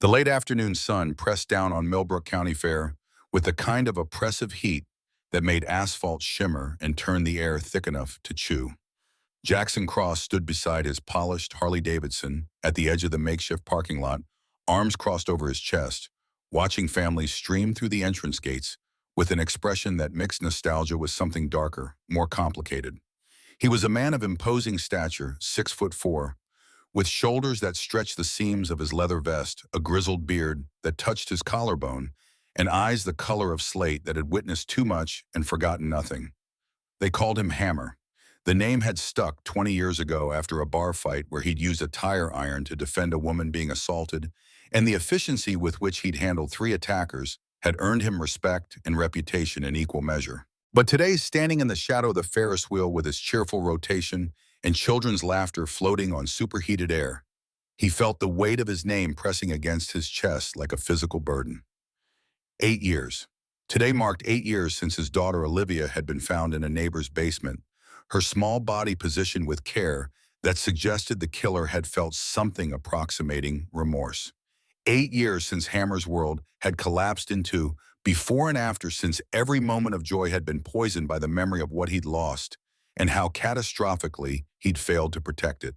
The late afternoon sun pressed down on Millbrook County Fair with a kind of oppressive heat that made asphalt shimmer and turned the air thick enough to chew. Jackson Cross stood beside his polished Harley-Davidson at the edge of the makeshift parking lot, arms crossed over his chest, watching families stream through the entrance gates with an expression that mixed nostalgia with something darker, more complicated. He was a man of imposing stature, 6'4", with shoulders that stretched the seams of his leather vest, a grizzled beard that touched his collarbone, and eyes the color of slate that had witnessed too much and forgotten nothing. They called him Hammer. The name had stuck 20 years ago after a bar fight where he'd used a tire iron to defend a woman being assaulted, and the efficiency with which he'd handled 3 attackers had earned him respect and reputation in equal measure. But today, standing in the shadow of the Ferris wheel with his cheerful rotation and children's laughter floating on superheated air, he felt the weight of his name pressing against his chest like a physical burden. 8 years. Today marked 8 years since his daughter Olivia had been found in a neighbor's basement, her small body positioned with care that suggested the killer had felt something approximating remorse. 8 years since Hammer's world had collapsed into before and after, since every moment of joy had been poisoned by the memory of what he'd lost and how catastrophically he'd failed to protect it.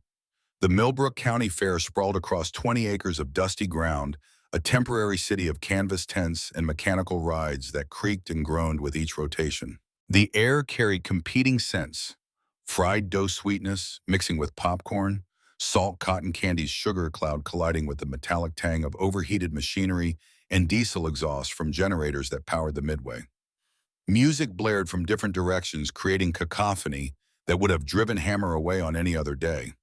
The Millbrook County Fair sprawled across 20 acres of dusty ground, a temporary city of canvas tents and mechanical rides that creaked and groaned with each rotation. The air carried competing scents: fried dough sweetness mixing with popcorn, salt cotton candy's sugar cloud colliding with the metallic tang of overheated machinery and diesel exhaust from generators that powered the midway. Music blared from different directions, creating cacophony that would have driven Hammer away on any other day.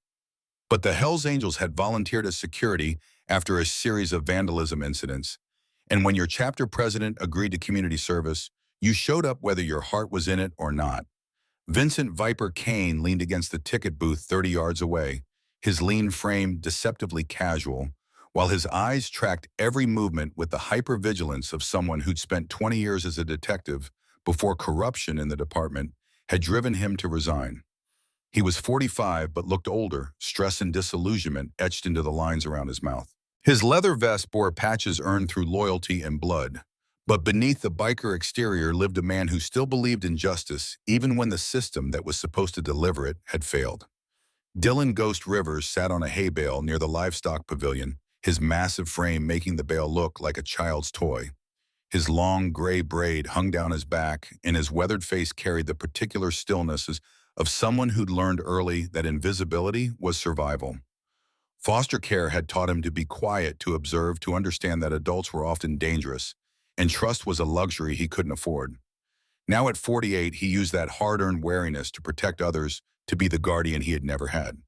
But the Hells Angels had volunteered as security after a series of vandalism incidents, and when your chapter president agreed to community service, you showed up whether your heart was in it or not. Vincent Viper Kane leaned against the ticket booth 30 yards away, his lean frame deceptively casual, while his eyes tracked every movement with the hypervigilance of someone who'd spent 20 years as a detective before corruption in the department had driven him to resign. He was 45 but looked older, stress and disillusionment etched into the lines around his mouth. His leather vest bore patches earned through loyalty and blood, but beneath the biker exterior lived a man who still believed in justice even when the system that was supposed to deliver it had failed. Dylan Ghost Rivers sat on a hay bale near the livestock pavilion, his massive frame making the bale look like a child's toy. His long gray braid hung down his back, and his weathered face carried the particular stillness of someone who'd learned early that invisibility was survival. Foster care had taught him to be quiet, to observe, to understand that adults were often dangerous, and trust was a luxury he couldn't afford. Now at 48, he used that hard-earned wariness to protect others, to be the guardian he had never had.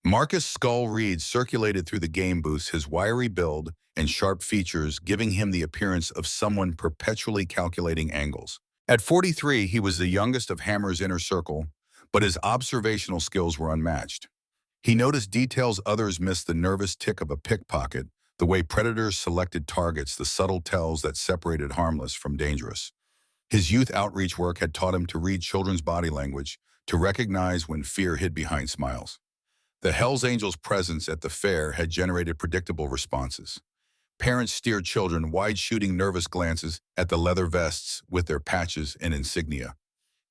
Marcus Skull Reed circulated through the game booths, his wiry build and sharp features giving him the appearance of someone perpetually calculating angles. At 43, he was the youngest of Hammer's inner circle, but his observational skills were unmatched. He noticed details others missed: the nervous tick of a pickpocket, the way predators selected targets, the subtle tells that separated harmless from dangerous. His youth outreach work had taught him to read children's body language, to recognize when fear hid behind smiles. The Hells Angels' presence at the fair had generated predictable responses. Parents steered children wide-shooting nervous glances at the leather vests with their patches and insignia.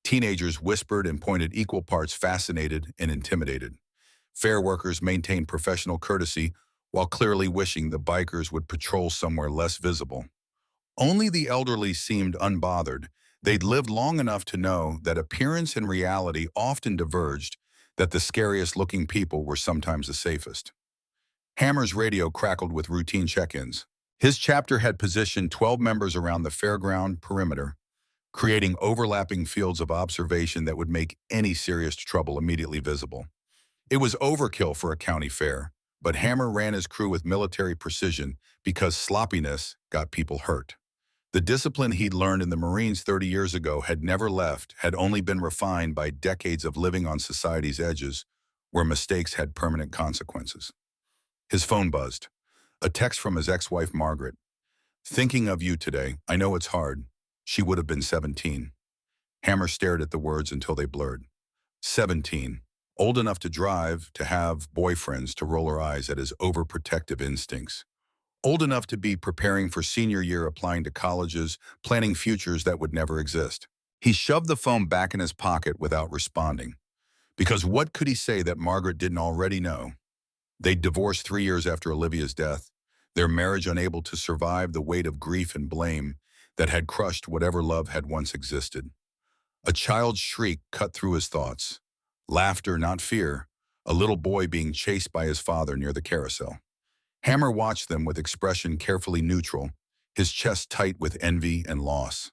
Teenagers whispered and pointed, equal parts fascinated and intimidated. Fair workers maintained professional courtesy while clearly wishing the bikers would patrol somewhere less visible. Only the elderly seemed unbothered. They'd lived long enough to know that appearance and reality often diverged, that the scariest-looking people were sometimes the safest. Hammer's radio crackled with routine check-ins. His chapter had positioned 12 members around the fairground perimeter, creating overlapping fields of observation that would make any serious trouble immediately visible. It was overkill for a county fair, but Hammer ran his crew with military precision because sloppiness got people hurt. The discipline he'd learned in the Marines 30 years ago had never left, had only been refined by decades of living on society's edges, where mistakes had permanent consequences. His phone buzzed. A text from his ex-wife, Margaret. "Thinking of you today. I know it's hard." She would have been 17. Hammer stared at the words until they blurred. 17. Old enough to drive, to have boyfriends, to roll her eyes at his overprotective instincts. old enough to be preparing for senior year, applying to colleges, planning futures that would never exist. He shoved the phone back in his pocket without responding. Because what could he say that Margaret didn't already know? They'd divorced 3 years after Olivia's death, their marriage unable to survive the weight of grief and blame that had crushed whatever love had once existed. A child's shriek cut through his thoughts. Laughter, not fear. A little boy being chased by his father near the carousel. Hammer watched them with expression carefully neutral, his chest tight with envy and loss.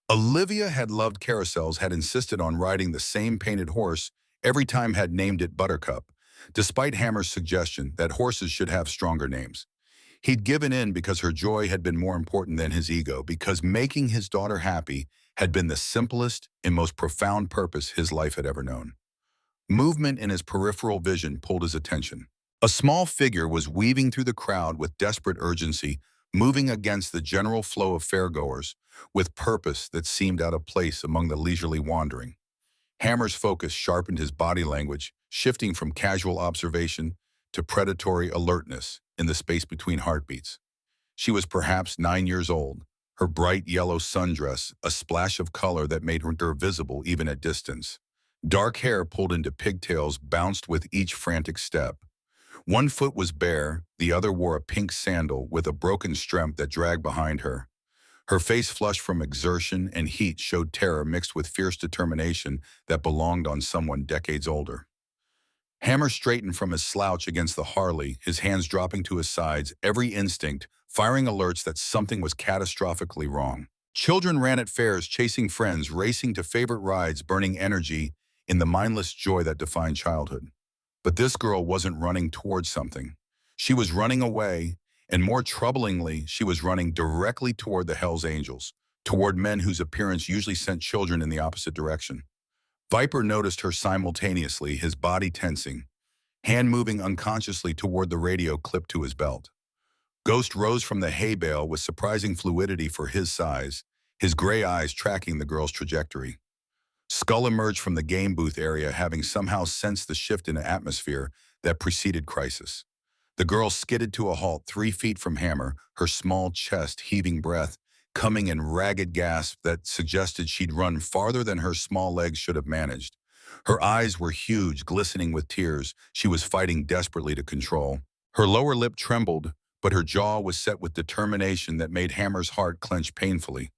Olivia had loved carousels, had insisted on riding the same painted horse, every time had named it Buttercup, despite Hammer's suggestion that horses should have stronger names. He'd given in because her joy had been more important than his ego, because making his daughter happy had been the simplest and most profound purpose his life had ever known. Movement in his peripheral vision pulled his attention. A small figure was weaving through the crowd with desperate urgency, moving against the general flow of fairgoers, with purpose that seemed out of place among the leisurely wandering. Hammer's focus sharpened his body language, shifting from casual observation to predatory alertness in the space between heartbeats. She was perhaps 9 years old, her bright yellow sundress a splash of color that made her visible even at distance. Dark hair pulled into pigtails bounced with each frantic step. One foot was bare, the other wore a pink sandal with a broken strap that dragged behind her. Her face, flushed from exertion and heat, showed terror mixed with fierce determination that belonged on someone decades older. Hammer straightened from his slouch against the Harley, his hands dropping to his sides, every instinct firing alerts that something was catastrophically wrong. Children ran at fairs, chasing friends, racing to favorite rides, burning energy in the mindless joy that defined childhood. But this girl wasn't running towards something. She was running away, and more troublingly, she was running directly toward the Hells Angels, toward men whose appearance usually sent children in the opposite direction. Viper noticed her simultaneously, his body tensing, hand moving unconsciously toward the radio clipped to his belt. Ghost rose from the hay bale with surprising fluidity for his size, his gray eyes tracking the girl's trajectory. Skull emerged from the game booth area, having somehow sensed the shift in atmosphere that preceded crisis. The girl skidded to a halt 3 feet from Hammer, her small chest heaving, breath coming in ragged gasps that suggested she'd run farther than her small legs should have managed. Her eyes were huge, glistening with tears she was fighting desperately to control. Her lower lip trembled, but her jaw was set with determination that made Hammer's heart clench painfully.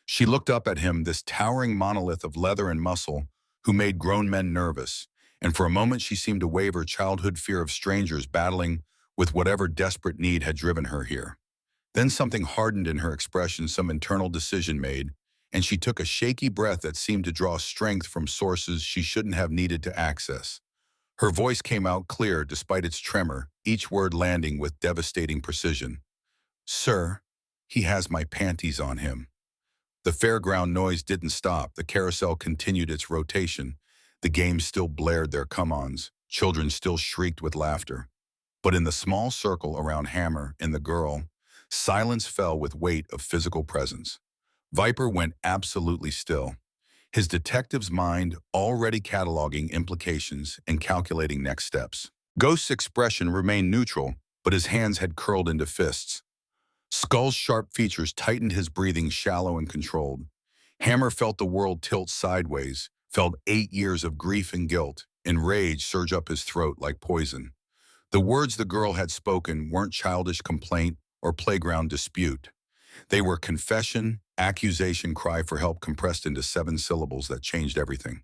She looked up at him, this towering monolith of leather and muscle who made grown men nervous, and for a moment she seemed to wave her childhood fear of strangers, battling with whatever desperate need had driven her here. Then something hardened in her expression, some internal decision made, and she took a shaky breath that seemed to draw strength from sources she shouldn't have needed to access. Her voice came out clear despite its tremor, each word landing with devastating precision. "Sir, he has my panties on him." The fairground noise didn't stop. The carousel continued its rotation. The games still blared their come-ons. Children still shrieked with laughter. But in the small circle around Hammer and the girl, silence fell with weight of physical presence. Viper went absolutely still, his detective's mind already cataloging implications and calculating next steps. Ghost's expression remained neutral, but his hands had curled into fists. Skull's sharp features tightened, his breathing shallow and controlled. Hammer felt the world tilt sideways, felt 8 years of grief and guilt, and rage surge up his throat like poison. The words the girl had spoken weren't childish complaint or playground dispute. They were confession, accusation, cry for help compressed into 7 syllables that changed everything.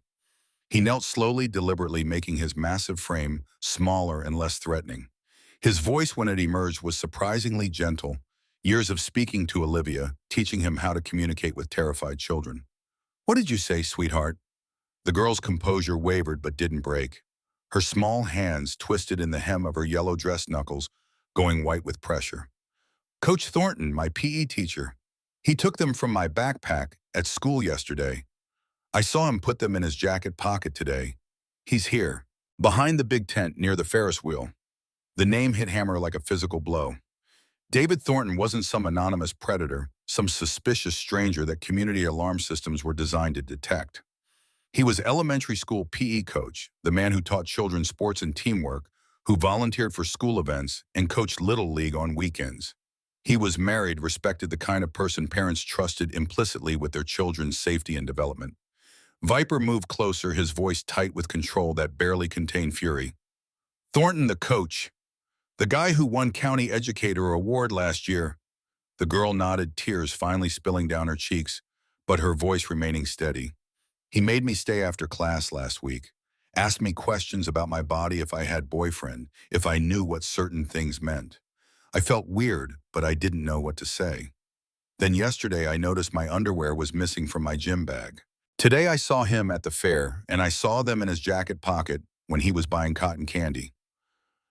He knelt slowly, deliberately, making his massive frame smaller and less threatening. His voice, when it emerged, was surprisingly gentle. Years of speaking to Olivia, teaching him how to communicate with terrified children. "What did you say, sweetheart?" The girl's composure wavered but didn't break. Her small hands twisted in the hem of her yellow dress knuckles, going white with pressure. "Coach Thornton, my PE teacher. He took them from my backpack at school yesterday. I saw him put them in his jacket pocket today. He's here." Behind the big tent near the Ferris wheel, the name hit Hammer like a physical blow. David Thornton wasn't some anonymous predator, some suspicious stranger that community alarm systems were designed to detect. He was elementary school PE coach, the man who taught children sports and teamwork, who volunteered for school events and coached Little League on weekends. He was married, respected, the kind of person parents trusted implicitly with their children's safety and development. Viper moved closer, his voice tight with control that barely contained fury. Thornton, the coach, the guy who won County Educator Award last year. The girl nodded, tears finally spilling down her cheeks, but her voice remaining steady. He made me stay after class last week, asked me questions about my body, if I had boyfriend, if I knew what certain things meant. I felt weird, but I didn't know what to say. Then yesterday I noticed my underwear was missing from my gym bag. Today I saw him at the fair, and I saw them in his jacket pocket when he was buying cotton candy.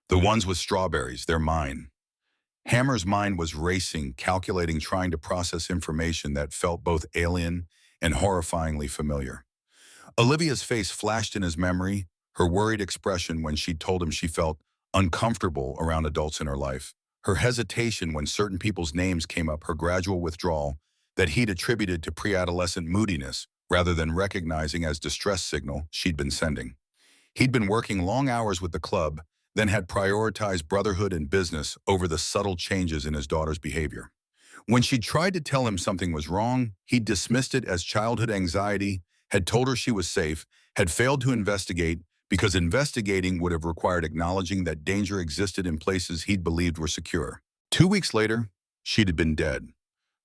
The ones with strawberries, they're mine. Hammer's mind was racing, calculating, trying to process information that felt both alien and horrifyingly familiar. Olivia's face flashed in his memory, her worried expression when she told him she felt uncomfortable around adults in her life, her hesitation when certain people's names came up, her gradual withdrawal that he'd attributed to pre-adolescent moodiness rather than recognizing as distress signal she'd been sending. He'd been working long hours with the club, then had prioritized brotherhood and business over the subtle changes in his daughter's behavior. When she tried to tell him something was wrong, he dismissed it as childhood anxiety, had told her she was safe, had failed to investigate because investigating would have required acknowledging that danger existed in places he'd believed were secure. 2 weeks later, she'd been dead.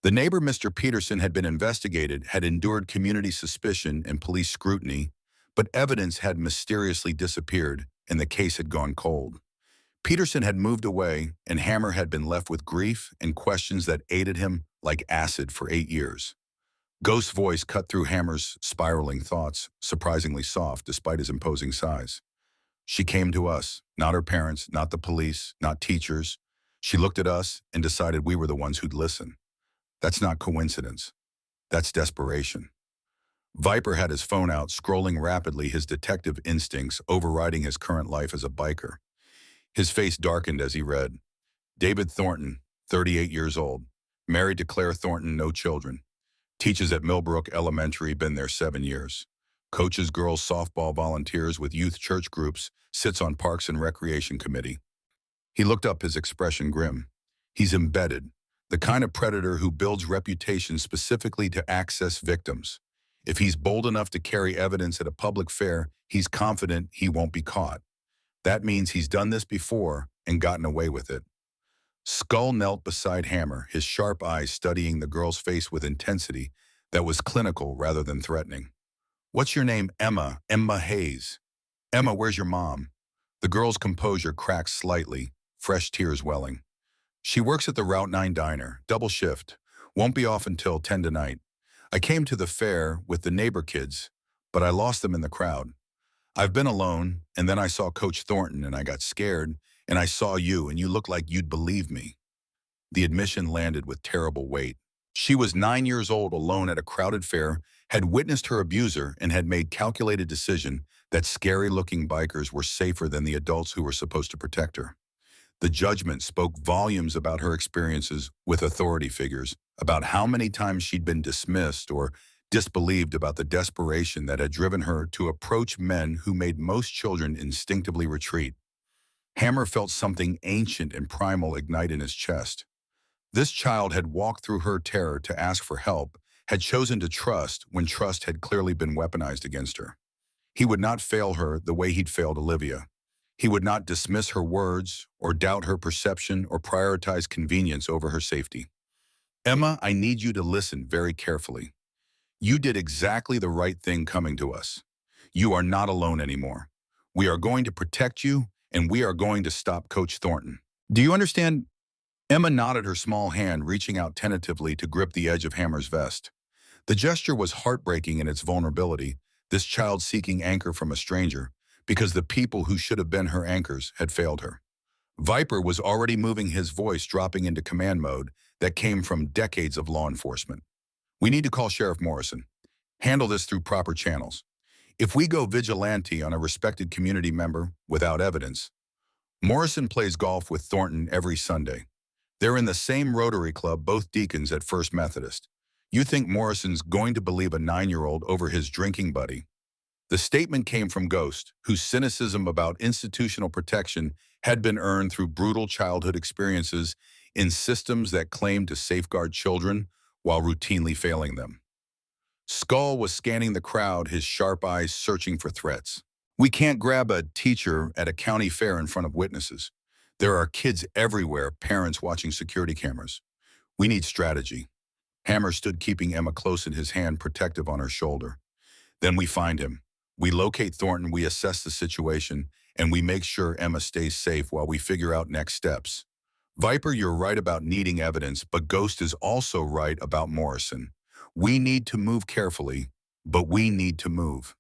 The neighbor, Mr. Peterson, had been investigated, had endured community suspicion and police scrutiny, but evidence had mysteriously disappeared and the case had gone cold. Peterson had moved away, and Hammer had been left with grief and questions that aided him like acid for 8 years. Ghost's voice cut through Hammer's spiraling thoughts, surprisingly soft despite his imposing size. She came to us, not her parents, not the police, not teachers. She looked at us and decided we were the ones who'd listen. That's not coincidence. That's desperation. Viper had his phone out, scrolling rapidly, his detective instincts overriding his current life as a biker. His face darkened as he read. David Thornton, 38 years old, married to Claire Thornton, no children. Teaches at Millbrook Elementary, been there 7 years. Coaches girls softball, volunteers with youth church groups, sits on Parks and Recreation Committee. He looked up, his expression grim. He's embedded, the kind of predator who builds reputation specifically to access victims. If he's bold enough to carry evidence at a public fair, he's confident he won't be caught. That means he's done this before and gotten away with it. Skull knelt beside Hammer, his sharp eyes studying the girl's face with intensity that was clinical rather than threatening. What's your name? Emma. Emma Hayes. Emma, where's your mom? The girl's composure cracked slightly, fresh tears welling. She works at the Route 9 diner, double shift. Won't be off until 10 tonight. I came to the fair with the neighbor kids, but I lost them in the crowd. I've been alone, and then I saw Coach Thornton, and I got scared, and I saw you, and you looked like you'd believe me. The admission landed with terrible weight. She was 9 years old, alone at a crowded fair, had witnessed her abuser, and had made calculated decision that scary-looking bikers were safer than the adults who were supposed to protect her. The judgment spoke volumes about her experiences with authority figures, about how many times she'd been dismissed or disbelieved, about the desperation that had driven her to approach men who made most children instinctively retreat. Hammer felt something ancient and primal ignite in his chest. This child had walked through her terror to ask for help, had chosen to trust when trust had clearly been weaponized against her. He would not fail her the way he'd failed Olivia. He would not dismiss her words or doubt her perception or prioritize convenience over her safety. Emma, I need you to listen very carefully. You did exactly the right thing coming to us. You are not alone anymore. We are going to protect you, and we are going to stop Coach Thornton. Do you understand? Emma nodded, her small hand reaching out tentatively to grip the edge of Hammer's vest. The gesture was heartbreaking in its vulnerability, this child seeking anchor from a stranger, because the people who should have been her anchors had failed her. Viper was already moving, his voice dropping into command mode that came from decades of law enforcement. We need to call Sheriff Morrison. Handle this through proper channels. If we go vigilante on a respected community member without evidence, Morrison plays golf with Thornton every Sunday. They're in the same Rotary Club, both deacons at First Methodist. You think Morrison's going to believe a 9-year-old over his drinking buddy? The statement came from Ghost, whose cynicism about institutional protection had been earned through brutal childhood experiences in systems that claimed to safeguard children while routinely failing them. Skull was scanning the crowd, his sharp eyes searching for threats. We can't grab a teacher at a county fair in front of witnesses. There are kids everywhere, parents watching security cameras. We need strategy. Hammer stood keeping Emma close in his hand, protective on her shoulder. Then we find him. We locate Thornton, we assess the situation, and we make sure Emma stays safe while we figure out next steps. Viper, you're right about needing evidence, but Ghost is also right about Morrison. We need to move carefully, but we need to move.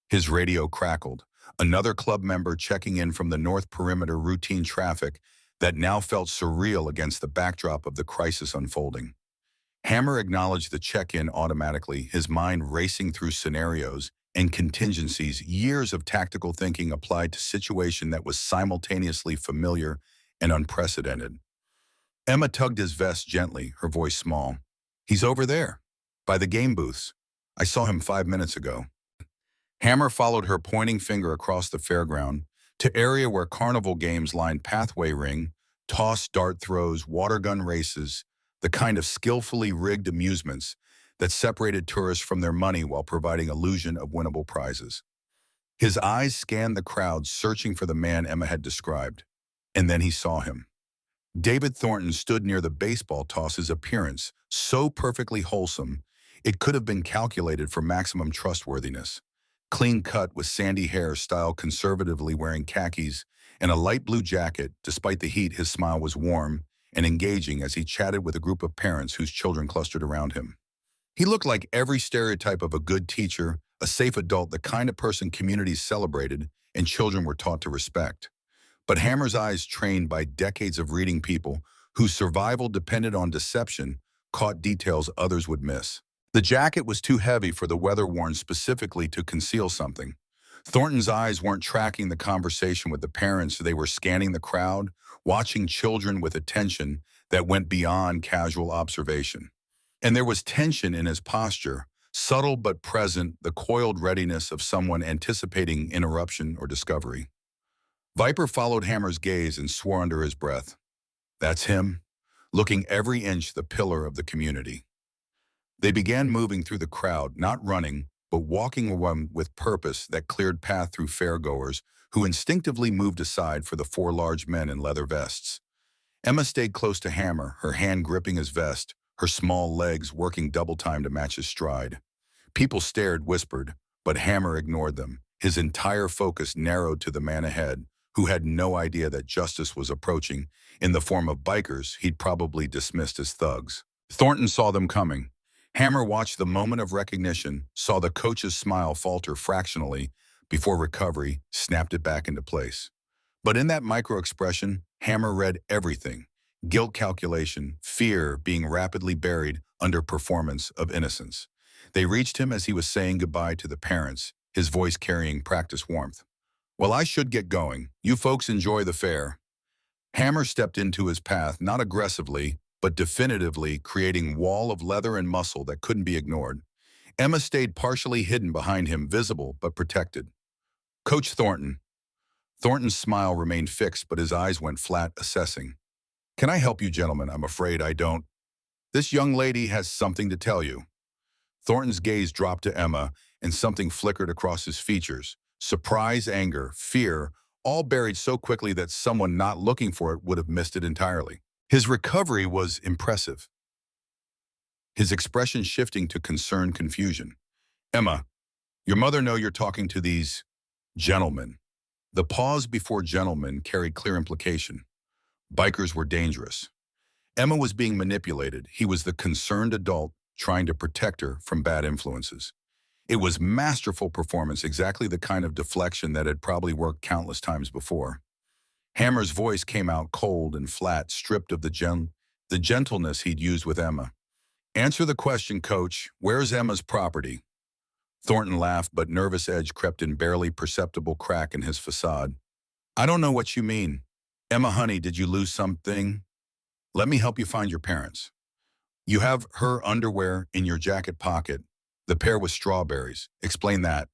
His radio crackled. Another club member checking in from the North Perimeter, routine traffic that now felt surreal against the backdrop of the crisis unfolding. Hammer acknowledged the check-in automatically, his mind racing through scenarios and contingencies, years of tactical thinking applied to a situation that was simultaneously familiar and unprecedented. Emma tugged his vest gently, her voice small. He's over there, by the game booths. I saw him 5 minutes ago. Hammer followed her pointing finger across the fairground to area where carnival games lined pathway ring, toss, dart throws, water gun races, the kind of skillfully rigged amusements that separated tourists from their money while providing illusion of winnable prizes. His eyes scanned the crowd, searching for the man Emma had described. And then he saw him. David Thornton stood near the baseball toss, his appearance so perfectly wholesome, it could have been calculated for maximum trustworthiness. Clean cut with sandy hair, styled conservatively, wearing khakis and a light blue jacket. Despite the heat, his smile was warm and engaging as he chatted with a group of parents whose children clustered around him. He looked like every stereotype of a good teacher, a safe adult, the kind of person communities celebrated and children were taught to respect. But Hammer's eyes, trained by decades of reading people whose survival depended on deception, caught details others would miss. The jacket was too heavy for the weather worn specifically to conceal something. Thornton's eyes weren't tracking the conversation with the parents, they were scanning the crowd, watching children with attention that went beyond casual observation. And there was tension in his posture, subtle but present, the coiled readiness of someone anticipating interruption or discovery. Viper followed Hammer's gaze and swore under his breath. That's him, looking every inch the pillar of the community. They began moving through the crowd, not running, but walking one with purpose that cleared path through fairgoers who instinctively moved aside for the four large men in leather vests. Emma stayed close to Hammer, her hand gripping his vest, her small legs working double time to match his stride. People stared, whispered, but Hammer ignored them, his entire focus narrowed to the man ahead, who had no idea that justice was approaching in the form of bikers he'd probably dismissed as thugs. Thornton saw them coming. Hammer watched the moment of recognition, saw the coach's smile falter fractionally before recovery snapped it back into place. But in that micro-expression, Hammer read everything: guilt calculation, fear being rapidly buried under performance of innocence. They reached him as he was saying goodbye to the parents, his voice carrying practice warmth. Well, I should get going. You folks enjoy the fair. Hammer stepped into his path, not aggressively, but definitively, creating wall of leather and muscle that couldn't be ignored. Emma stayed partially hidden behind him, visible but protected. Coach Thornton. Thornton's smile remained fixed, but his eyes went flat, assessing. Can I help you, gentlemen? I'm afraid I don't. This young lady has something to tell you. Thornton's gaze dropped to Emma, and something flickered across his features. Surprise, anger, fear, all buried so quickly that someone not looking for it would have missed it entirely. His recovery was impressive, his expression shifting to concerned confusion. Emma, your mother know you're talking to these gentlemen. The pause before gentlemen carried clear implication. Bikers were dangerous. Emma was being manipulated. He was the concerned adult trying to protect her from bad influences. It was masterful performance, exactly the kind of deflection that had probably worked countless times before. Hammer's voice came out cold and flat, stripped of the gentleness he'd used with Emma. Answer the question, coach. Where's Emma's property? Thornton laughed, but nervous edge crept in, barely perceptible crack in his facade. I don't know what you mean. Emma, honey, did you lose something? Let me help you find your parents. You have her underwear in your jacket pocket. The pair with strawberries. Explain that.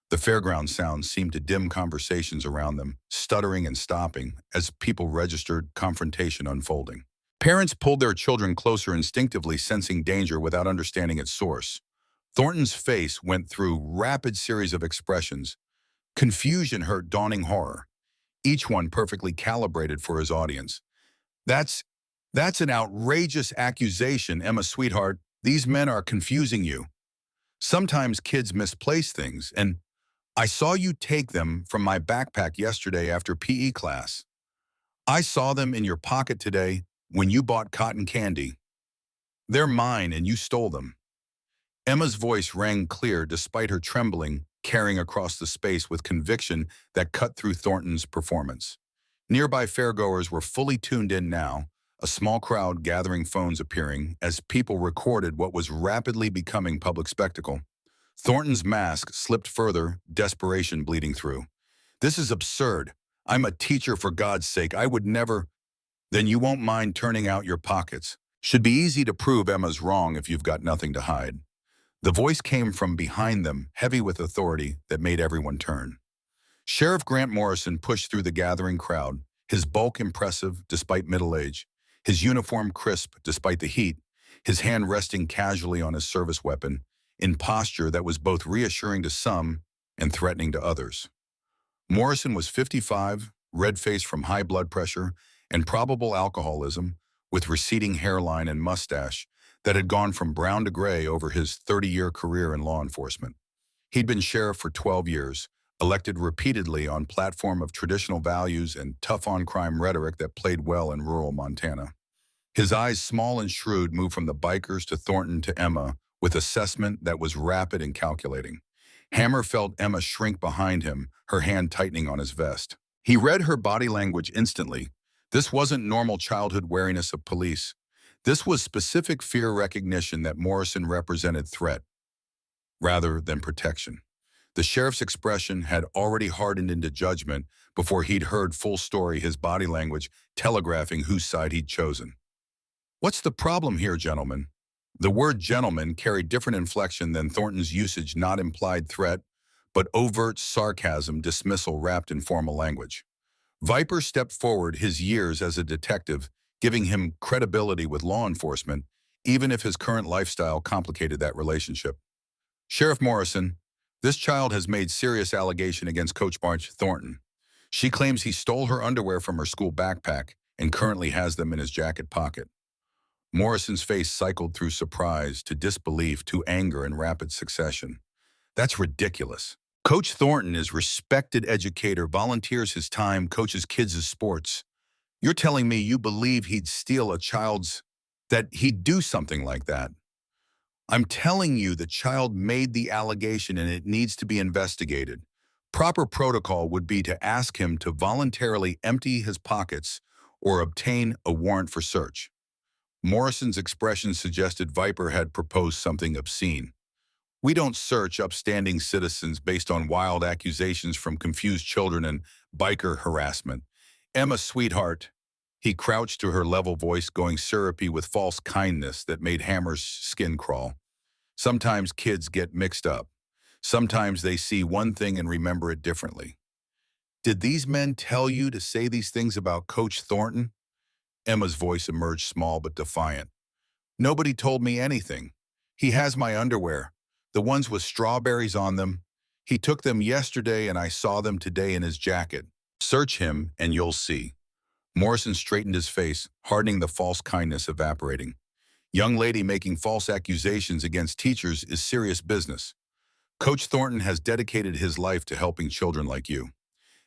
The fairground sounds seemed to dim conversations around them, stuttering and stopping as people registered confrontation unfolding. Parents pulled their children closer, instinctively sensing danger without understanding its source. Thornton's face went through a rapid series of expressions. Confusion hurt, dawning horror, each one perfectly calibrated for his audience. That's, that's an outrageous accusation, Emma, sweetheart. These men are confusing you. Sometimes kids misplace things, and I saw you take them from my backpack yesterday after PE class. I saw them in your pocket today when you bought cotton candy. They're mine and you stole them. Emma's voice rang clear despite her trembling, carrying across the space with conviction that cut through Thornton's performance. Nearby fairgoers were fully tuned in now, a small crowd gathering, phones appearing as people recorded what was rapidly becoming public spectacle. Thornton's mask slipped further, desperation bleeding through. This is absurd. I'm a teacher, for God's sake. I would never. Then you won't mind turning out your pockets. Should be easy to prove Emma's wrong if you've got nothing to hide. The voice came from behind them, heavy with authority that made everyone turn. Sheriff Grant Morrison pushed through the gathering crowd, his bulk impressive despite middle age, his uniform crisp despite the heat, his hand resting casually on his service weapon, in posture that was both reassuring to some and threatening to others. Morrison was 55, red-faced from high blood pressure and probable alcoholism, with receding hairline and mustache that had gone from brown to gray over his 30-year career in law enforcement. He'd been sheriff for 12 years, elected repeatedly on platform of traditional values and tough-on-crime rhetoric that played well in rural Montana. His eyes, small and shrewd, moved from the bikers to Thornton to Emma with assessment that was rapid and calculating. Hammer felt Emma shrink behind him, her hand tightening on his vest. He read her body language instantly. This wasn't normal childhood wariness of police. This was specific fear recognition that Morrison represented threat rather than protection. The sheriff's expression had already hardened into judgment before he'd heard full story, his body language telegraphing whose side he'd chosen. What's the problem here, gentlemen? The word gentleman carried different inflection than Thornton's usage, not implied threat, but overt sarcasm, dismissal wrapped in formal language. Viper stepped forward, his years as a detective giving him credibility with law enforcement, even if his current lifestyle complicated that relationship. Sheriff Morrison, this child has made serious allegation against Coach March Thornton. She claims he stole her underwear from her school backpack and currently has them in his jacket pocket. Morrison's face cycled through surprise to disbelief to anger in rapid succession. That's ridiculous. Coach Thornton is respected educator, volunteers his time, coaches kids' sports. You're telling me you believe he'd steal a child's, that he'd do something like that? I'm telling you the child made the allegation and it needs to be investigated. Proper protocol would be to ask him to voluntarily empty his pockets or obtain a warrant for search. Morrison's expression suggested Viper had proposed something obscene. We don't search upstanding citizens based on wild accusations from confused children and biker harassment. Emma, sweetheart. He crouched to her level voice, going syrupy with false kindness that made Hammer's skin crawl. Sometimes kids get mixed up. Sometimes they see one thing and remember it differently. Did these men tell you to say these things about Coach Thornton? Emma's voice emerged small but defiant. Nobody told me anything. He has my underwear, the ones with strawberries on them. He took them yesterday and I saw them today in his jacket. Search him and you'll see. Morrison straightened his face, hardening, the false kindness evaporating. Young lady, making false accusations against teachers is serious business. Coach Thornton has dedicated his life to helping children like you.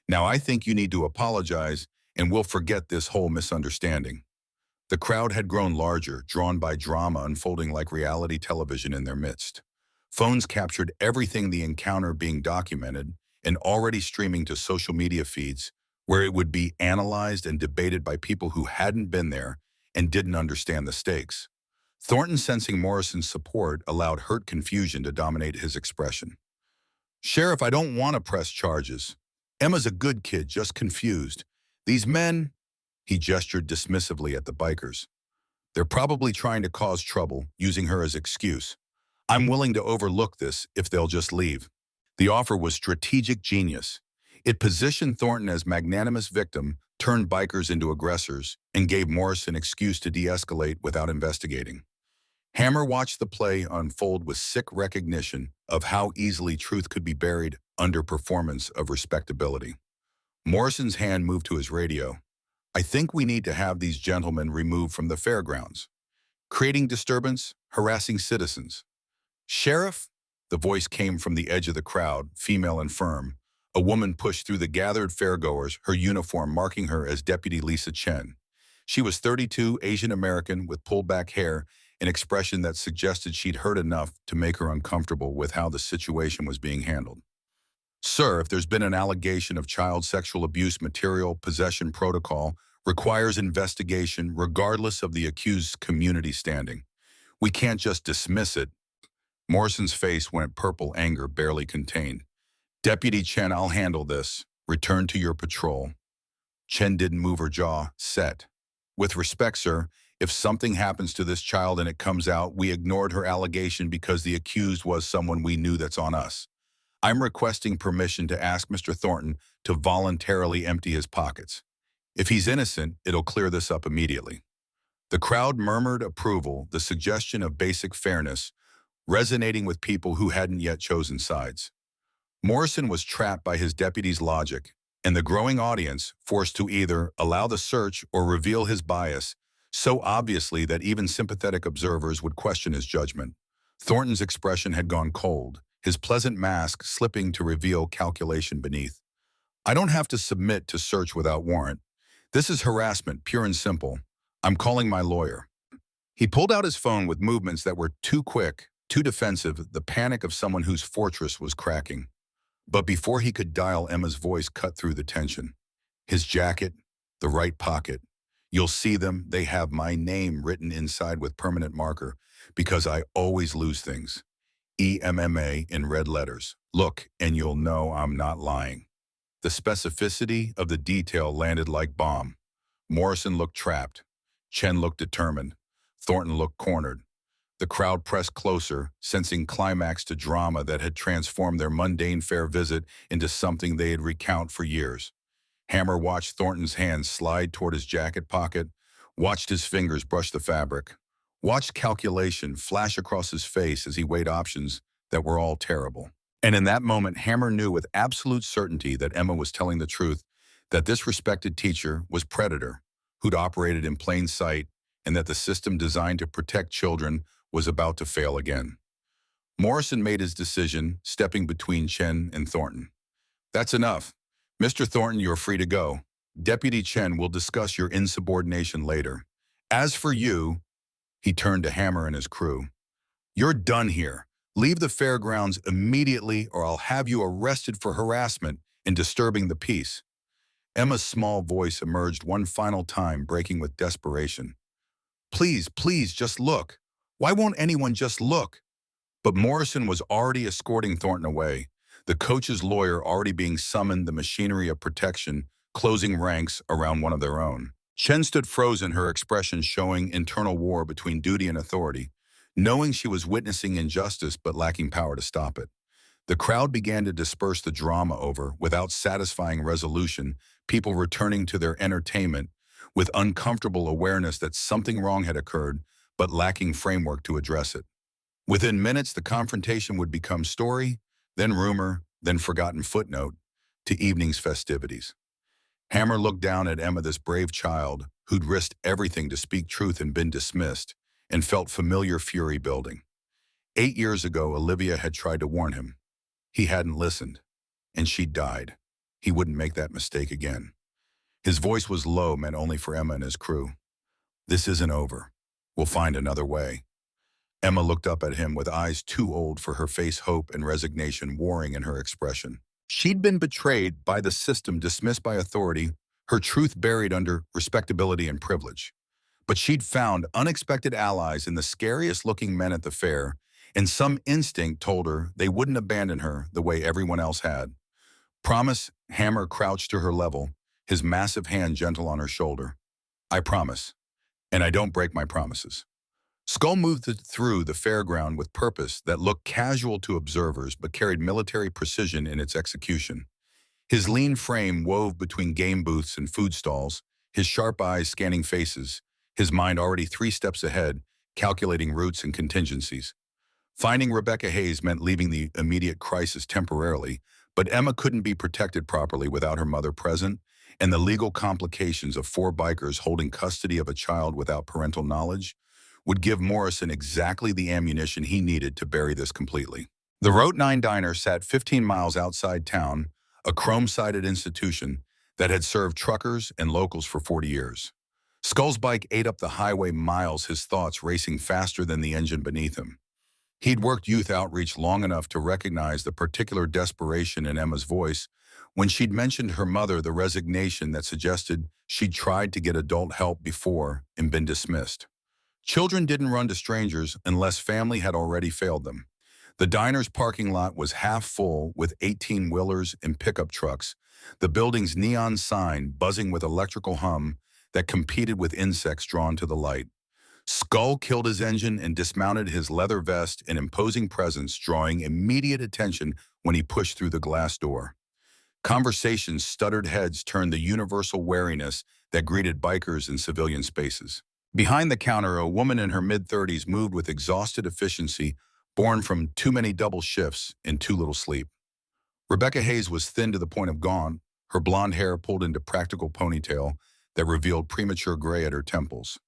Now I think you need to apologize and we'll forget this whole misunderstanding. The crowd had grown larger, drawn by drama unfolding like reality television in their midst. Phones captured everything, the encounter being documented and already streaming to social media feeds, where it would be analyzed and debated by people who hadn't been there and didn't understand the stakes. Thornton, sensing Morrison's support, allowed hurt confusion to dominate his expression. Sheriff, I don't want to press charges. Emma's a good kid, just confused. These men, he gestured dismissively at the bikers. They're probably trying to cause trouble, using her as excuse. I'm willing to overlook this if they'll just leave. The offer was strategic genius. It positioned Thornton as magnanimous victim, turned bikers into aggressors, and gave Morris an excuse to de-escalate without investigating. Hammer watched the play unfold with sick recognition of how easily truth could be buried under performance of respectability. Morrison's hand moved to his radio. "I think we need to have these gentlemen removed from the fairgrounds. Creating disturbance, harassing citizens." "Sheriff?" The voice came from the edge of the crowd, female and firm. A woman pushed through the gathered fairgoers, her uniform marking her as Deputy Lisa Chen. She was 32, Asian American, with pulled-back hair, an expression that suggested she'd heard enough to make her uncomfortable with how the situation was being handled. "Sir, if there's been an allegation of child sexual abuse, material possession protocol requires investigation regardless of the accused's community standing. We can't just dismiss it." Morrison's face went purple, anger barely contained. "Deputy Chen, I'll handle this. Return to your patrol." Chen didn't move, her jaw set. "With respect, sir, if something happens to this child and it comes out, we ignored her allegation because the accused was someone we knew. That's on us. I'm requesting permission to ask Mr. Thornton to voluntarily empty his pockets. If he's innocent, it'll clear this up immediately." The crowd murmured approval, the suggestion of basic fairness resonating with people who hadn't yet chosen sides. Morrison was trapped by his deputy's logic, and the growing audience forced to either allow the search or reveal his bias so obviously that even sympathetic observers would question his judgment. Thornton's expression had gone cold, his pleasant mask slipping to reveal calculation beneath. "I don't have to submit to search without warrant. This is harassment, pure and simple. I'm calling my lawyer." He pulled out his phone with movements that were too quick, too defensive, the panic of someone whose fortress was cracking. But before he could dial, Emma's voice cut through the tension. "His jacket, the right pocket. You'll see them, they have my name written inside with permanent marker, because I always lose things. EMMA in red letters. Look, and you'll know I'm not lying." The specificity of the detail landed like bomb. Morrison looked trapped. Chen looked determined. Thornton looked cornered. The crowd pressed closer, sensing climax to drama that had transformed their mundane fair visit into something they'd recount for years. Hammer watched Thornton's hand slide toward his jacket pocket, watched his fingers brush the fabric, watched calculation flash across his face as he weighed options that were all terrible. And in that moment, Hammer knew with absolute certainty that Emma was telling the truth, that this respected teacher was predator, who'd operated in plain sight, and that the system designed to protect children was about to fail again. Morrison made his decision, stepping between Chen and Thornton. "That's enough. Mr. Thornton, you're free to go. Deputy Chen will discuss your insubordination later. As for you," he turned to Hammer and his crew, "you're done here. Leave the fairgrounds immediately or I'll have you arrested for harassment and disturbing the peace." Emma's small voice emerged one final time, breaking with desperation. "Please, please, just look. Why won't anyone just look?" But Morrison was already escorting Thornton away, the coach's lawyer already being summoned, the machinery of protection closing ranks around one of their own. Chen stood frozen, her expression showing internal war between duty and authority, knowing she was witnessing injustice but lacking power to stop it. The crowd began to disperse, the drama over, without satisfying resolution, people returning to their entertainment with uncomfortable awareness that something wrong had occurred, but lacking framework to address it. Within minutes, the confrontation would become story, then rumor, then forgotten footnote, to evening's festivities. Hammer looked down at Emma, this brave child who'd risked everything to speak truth and been dismissed, and felt familiar fury building. 8 years ago, Olivia had tried to warn him. He hadn't listened, and she died. He wouldn't make that mistake again. His voice was low, meant only for Emma and his crew. "This isn't over. We'll find another way." Emma looked up at him with eyes too old for her face, hope and resignation warring in her expression. She'd been betrayed by the system, dismissed by authority, her truth buried under respectability and privilege. But she'd found unexpected allies in the scariest-looking men at the fair, and some instinct told her they wouldn't abandon her the way everyone else had. "Promise." Hammer crouched to her level, his massive hand gentle on her shoulder. "I promise, and I don't break my promises." Skull moved through the fairground with purpose that looked casual to observers but carried military precision in its execution. His lean frame wove between game booths and food stalls, his sharp eyes scanning faces, his mind already 3 steps ahead, calculating routes and contingencies. Finding Rebecca Hayes meant leaving the immediate crisis temporarily, but Emma couldn't be protected properly without her mother present, and the legal complications of 4 bikers holding custody of a child without parental knowledge would give Morrison exactly the ammunition he needed to bury this completely. The Route 9 diner sat 15 miles outside town, a chrome-sided institution that had served truckers and locals for 40 years. Skull's bike ate up the highway miles, his thoughts racing faster than the engine beneath him. He'd worked youth outreach long enough to recognize the particular desperation in Emma's voice when she'd mentioned her mother, the resignation that suggested she'd tried to get adult help before and been dismissed. Children didn't run to strangers unless family had already failed them. The diner's parking lot was half full with 18-wheelers and pickup trucks, the building's neon sign buzzing with electrical hum that competed with insects drawn to the light. Skull killed his engine and dismounted his leather vest, an imposing presence drawing immediate attention when he pushed through the glass door. Conversations, stuttered heads turned the universal wariness that greeted bikers in civilian spaces. Behind the counter, a woman in her mid-30s moved with exhausted efficiency, born from too many double shifts and too little sleep. Rebecca Hayes was thin to the point of gaunt, her blonde hair pulled into practical ponytail that revealed premature gray at her temples.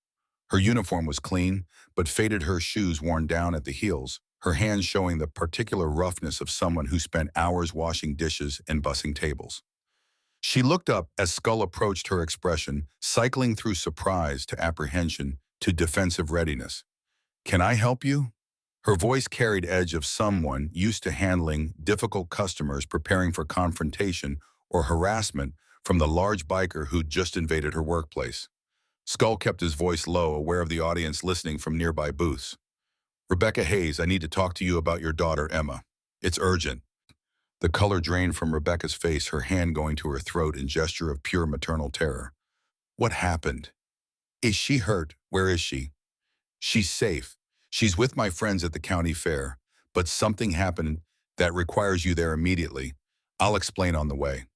Her uniform was clean, but faded, her shoes worn down at the heels, her hands showing the particular roughness of someone who spent hours washing dishes and bussing tables. She looked up as Skull approached, her expression cycling through surprise to apprehension to defensive readiness. "Can I help you?" Her voice carried edge of someone used to handling difficult customers preparing for confrontation or harassment from the large biker who'd just invaded her workplace. Skull kept his voice low, aware of the audience listening from nearby booths. "Rebecca Hayes, I need to talk to you about your daughter, Emma. It's urgent." The color drained from Rebecca's face, her hand going to her throat in gesture of pure maternal terror. "What happened? Is she hurt? Where is she?" "She's safe. She's with my friends at the county fair, but something happened that requires you there immediately. I'll explain on the way."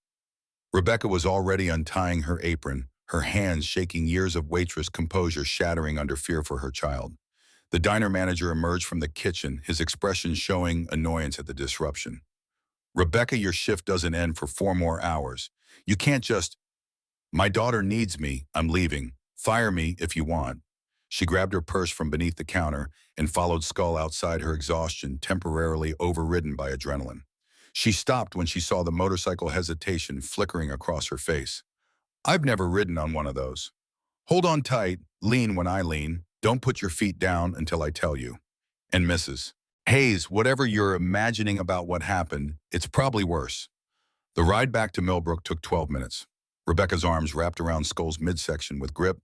Rebecca was already untying her apron, her hands shaking, years of waitress composure shattering under fear for her child. The diner manager emerged from the kitchen, his expression showing annoyance at the disruption. "Rebecca, your shift doesn't end for 4 more hours. You can't just—" "My daughter needs me. I'm leaving. Fire me if you want." She grabbed her purse from beneath the counter and followed Skull outside, her exhaustion temporarily overridden by adrenaline. She stopped when she saw the motorcycle hesitation flickering across her face. "I've never ridden on one of those. Hold on tight, lean when I lean. Don't put your feet down until I tell you." And Mrs. Hayes, whatever you're imagining about what happened, it's probably worse. The ride back to Millbrook took 12 minutes. Rebecca's arms wrapped around Skull's midsection with grip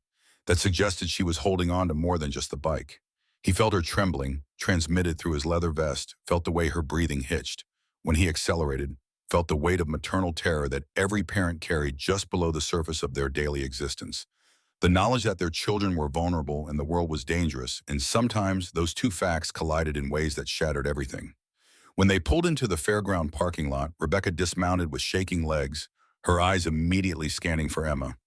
that suggested she was holding on to more than just the bike. He felt her trembling, transmitted through his leather vest, felt the way her breathing hitched. When he accelerated, felt the weight of maternal terror that every parent carried just below the surface of their daily existence. The knowledge that their children were vulnerable and the world was dangerous, and sometimes those two facts collided in ways that shattered everything. When they pulled into the fairground parking lot, Rebecca dismounted with shaking legs, her eyes immediately scanning for Emma.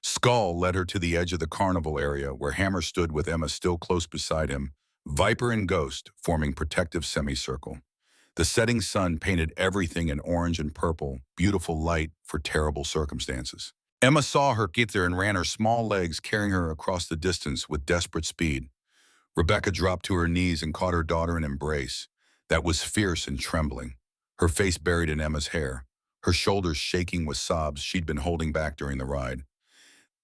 Skull led her to the edge of the carnival area where Hammer stood with Emma still close beside him, Viper and Ghost forming protective semicircle. The setting sun painted everything in orange and purple, beautiful light for terrible circumstances. Emma saw her get there and ran, her small legs carrying her across the distance with desperate speed. Rebecca dropped to her knees and caught her daughter in an embrace that was fierce and trembling, her face buried in Emma's hair, her shoulders shaking with sobs she'd been holding back during the ride.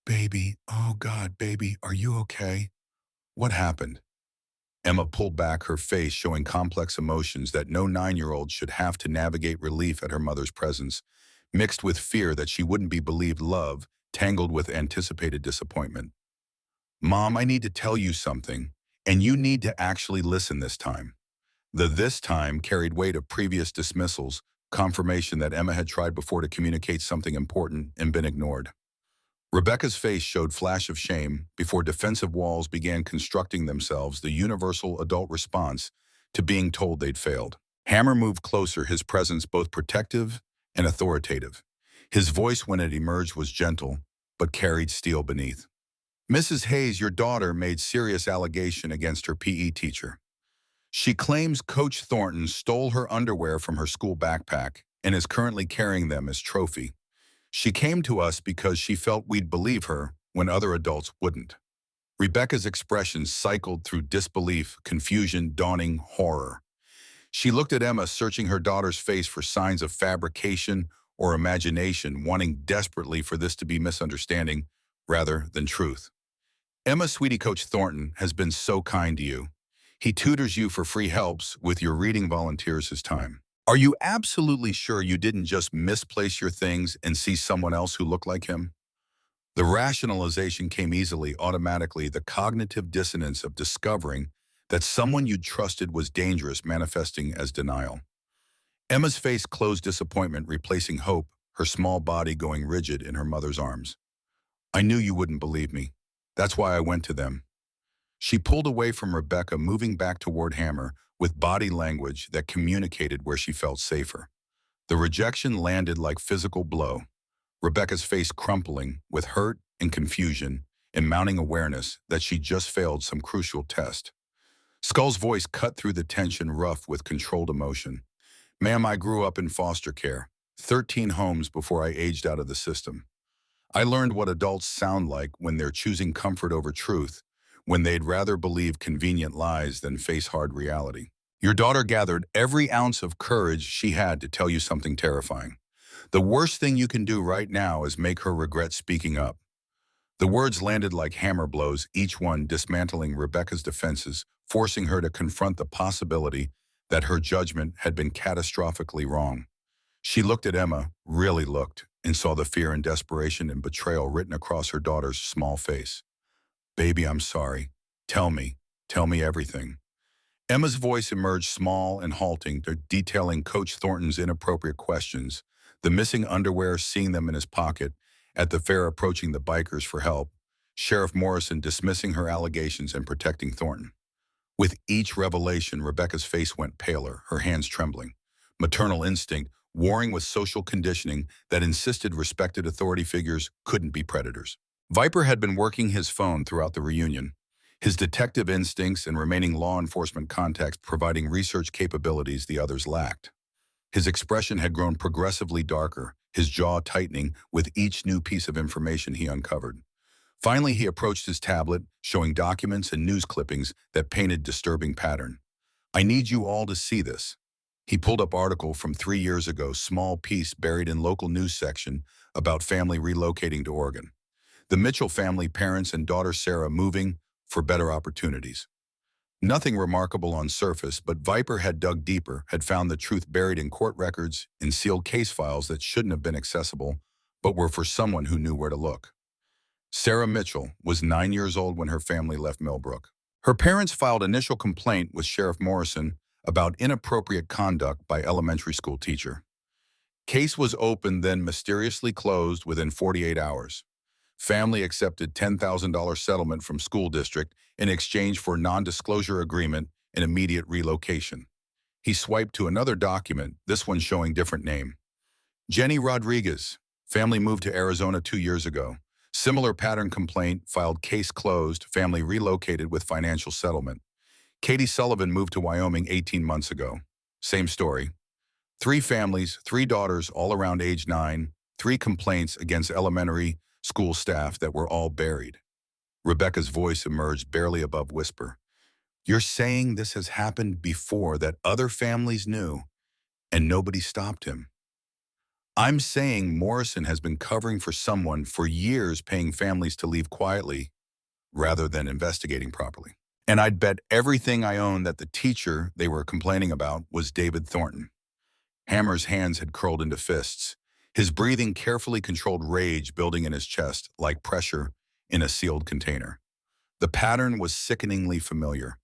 "Baby, oh God, baby, are you okay? What happened?" Emma pulled back, her face showing complex emotions that no 9-year-old should have to navigate, relief at her mother's presence, mixed with fear that she wouldn't be believed, love tangled with anticipated disappointment. "Mom, I need to tell you something, and you need to actually listen this time." The "this time" carried weight of previous dismissals, confirmation that Emma had tried before to communicate something important and been ignored. Rebecca's face showed flash of shame before defensive walls began constructing themselves, the universal adult response to being told they'd failed. Hammer moved closer, his presence both protective and authoritative. His voice when it emerged was gentle, but carried steel beneath. Mrs. Hayes, your daughter made serious allegation against her PE teacher. She claims Coach Thornton stole her underwear from her school backpack and is currently carrying them as trophy. She came to us because she felt we'd believe her when other adults wouldn't. Rebecca's expression cycled through disbelief, confusion, dawning horror. She looked at Emma, searching her daughter's face for signs of fabrication or imagination, wanting desperately for this to be misunderstanding rather than truth. Emma, sweetie, Coach Thornton has been so kind to you. He tutors you for free helps with your reading volunteers his time. Are you absolutely sure you didn't just misplace your things and see someone else who looked like him? The rationalization came easily, automatically, the cognitive dissonance of discovering that someone you'd trusted was dangerous, manifesting as denial. Emma's face closed disappointment, replacing hope, her small body going rigid in her mother's arms. I knew you wouldn't believe me. That's why I went to them. She pulled away from Rebecca, moving back toward Hammer with body language that communicated where she felt safer. The rejection landed like physical blow, Rebecca's face crumpling with hurt and confusion and mounting awareness that she just failed some crucial test. Skull's voice cut through the tension, rough with controlled emotion. Ma'am, I grew up in foster care, 13 homes before I aged out of the system. I learned what adults sound like when they're choosing comfort over truth, when they'd rather believe convenient lies than face hard reality. Your daughter gathered every ounce of courage she had to tell you something terrifying. The worst thing you can do right now is make her regret speaking up. The words landed like hammer blows, each one dismantling Rebecca's defenses, forcing her to confront the possibility that her judgment had been catastrophically wrong. She looked at Emma, really looked, and saw the fear and desperation and betrayal written across her daughter's small face. Baby, I'm sorry. Tell me everything. Emma's voice emerged small and halting, detailing Coach Thornton's inappropriate questions, the missing underwear, seeing them in his pocket, at the fair approaching the bikers for help, Sheriff Morrison dismissing her allegations and protecting Thornton. With each revelation, Rebecca's face went paler, her hands trembling. Maternal instinct, warring with social conditioning that insisted respected authority figures couldn't be predators. Viper had been working his phone throughout the reunion, his detective instincts and remaining law enforcement contacts providing research capabilities the others lacked. His expression had grown progressively darker, his jaw tightening with each new piece of information he uncovered. Finally, he approached his tablet, showing documents and news clippings that painted disturbing pattern. I need you all to see this. He pulled up article from 3 years ago, small piece buried in local news section about family relocating to Oregon. The Mitchell family, parents and daughter Sarah, moving for better opportunities. Nothing remarkable on surface, but Viper had dug deeper, had found the truth buried in court records and sealed case files that shouldn't have been accessible, but were for someone who knew where to look. Sarah Mitchell was 9 years old when her family left Millbrook. Her parents filed initial complaint with Sheriff Morrison about inappropriate conduct by elementary school teacher. Case was opened, then mysteriously closed within 48 hours. Family accepted $10,000 settlement from school district in exchange for non-disclosure agreement and immediate relocation. He swiped to another document, this one showing different name. Jenny Rodriguez. Family moved to Arizona 2 years ago. Similar pattern complaint, filed case closed, family relocated with financial settlement. Katie Sullivan moved to Wyoming 18 months ago. Same story. 3 families, 3 daughters, all around age 9, 3 complaints against elementary school staff that were all buried. Rebecca's voice emerged barely above whisper. You're saying this has happened before, that other families knew, and nobody stopped him? I'm saying Morrison has been covering for someone for years, paying families to leave quietly rather than investigating properly. And I'd bet everything I own that the teacher they were complaining about was David Thornton. Hammer's hands had curled into fists, his breathing carefully controlled, rage building in his chest like pressure in a sealed container. The pattern was sickeningly familiar.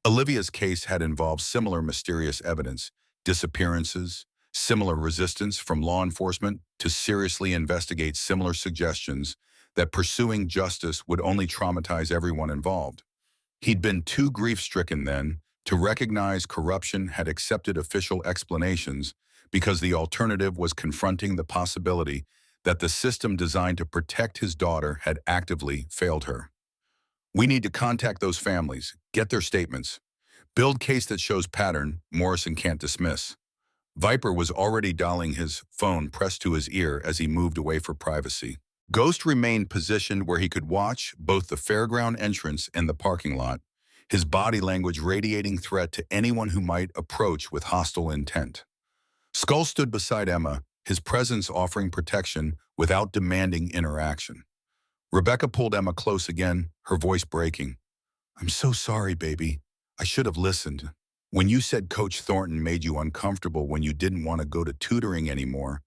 Olivia's case had involved similar mysterious evidence, disappearances, similar resistance from law enforcement to seriously investigate similar suggestions that pursuing justice would only traumatize everyone involved. He'd been too grief-stricken then to recognize corruption, had accepted official explanations because the alternative was confronting the possibility that the system designed to protect his daughter had actively failed her. We need to contact those families, get their statements, build case that shows pattern Morrison can't dismiss. Viper was already dialing, his phone pressed to his ear as he moved away for privacy. Ghost remained positioned where he could watch both the fairground entrance and the parking lot, his body language radiating threat to anyone who might approach with hostile intent. Skull stood beside Emma, his presence offering protection without demanding interaction. Rebecca pulled Emma close again, her voice breaking. "I'm so sorry, baby. I should have listened. When you said Coach Thornton made you uncomfortable when you didn't want to go to tutoring anymore,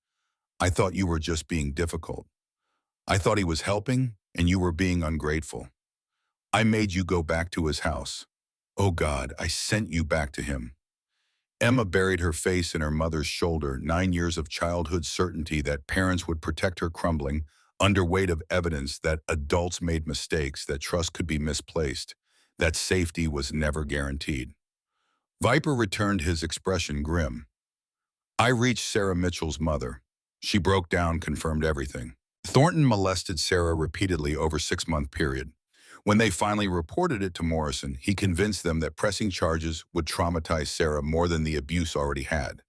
I thought you were just being difficult. I thought he was helping, and you were being ungrateful. I made you go back to his house. Oh God, I sent you back to him." Emma buried her face in her mother's shoulder, 9 years of childhood certainty that parents would protect her crumbling under weight of evidence that adults made mistakes, that trust could be misplaced, that safety was never guaranteed. Viper returned, his expression grim. "I reached Sarah Mitchell's mother. She broke down, confirmed everything. Thornton molested Sarah repeatedly over a 6-month period. When they finally reported it to Morrison, he convinced them that pressing charges would traumatize Sarah more than the abuse already had.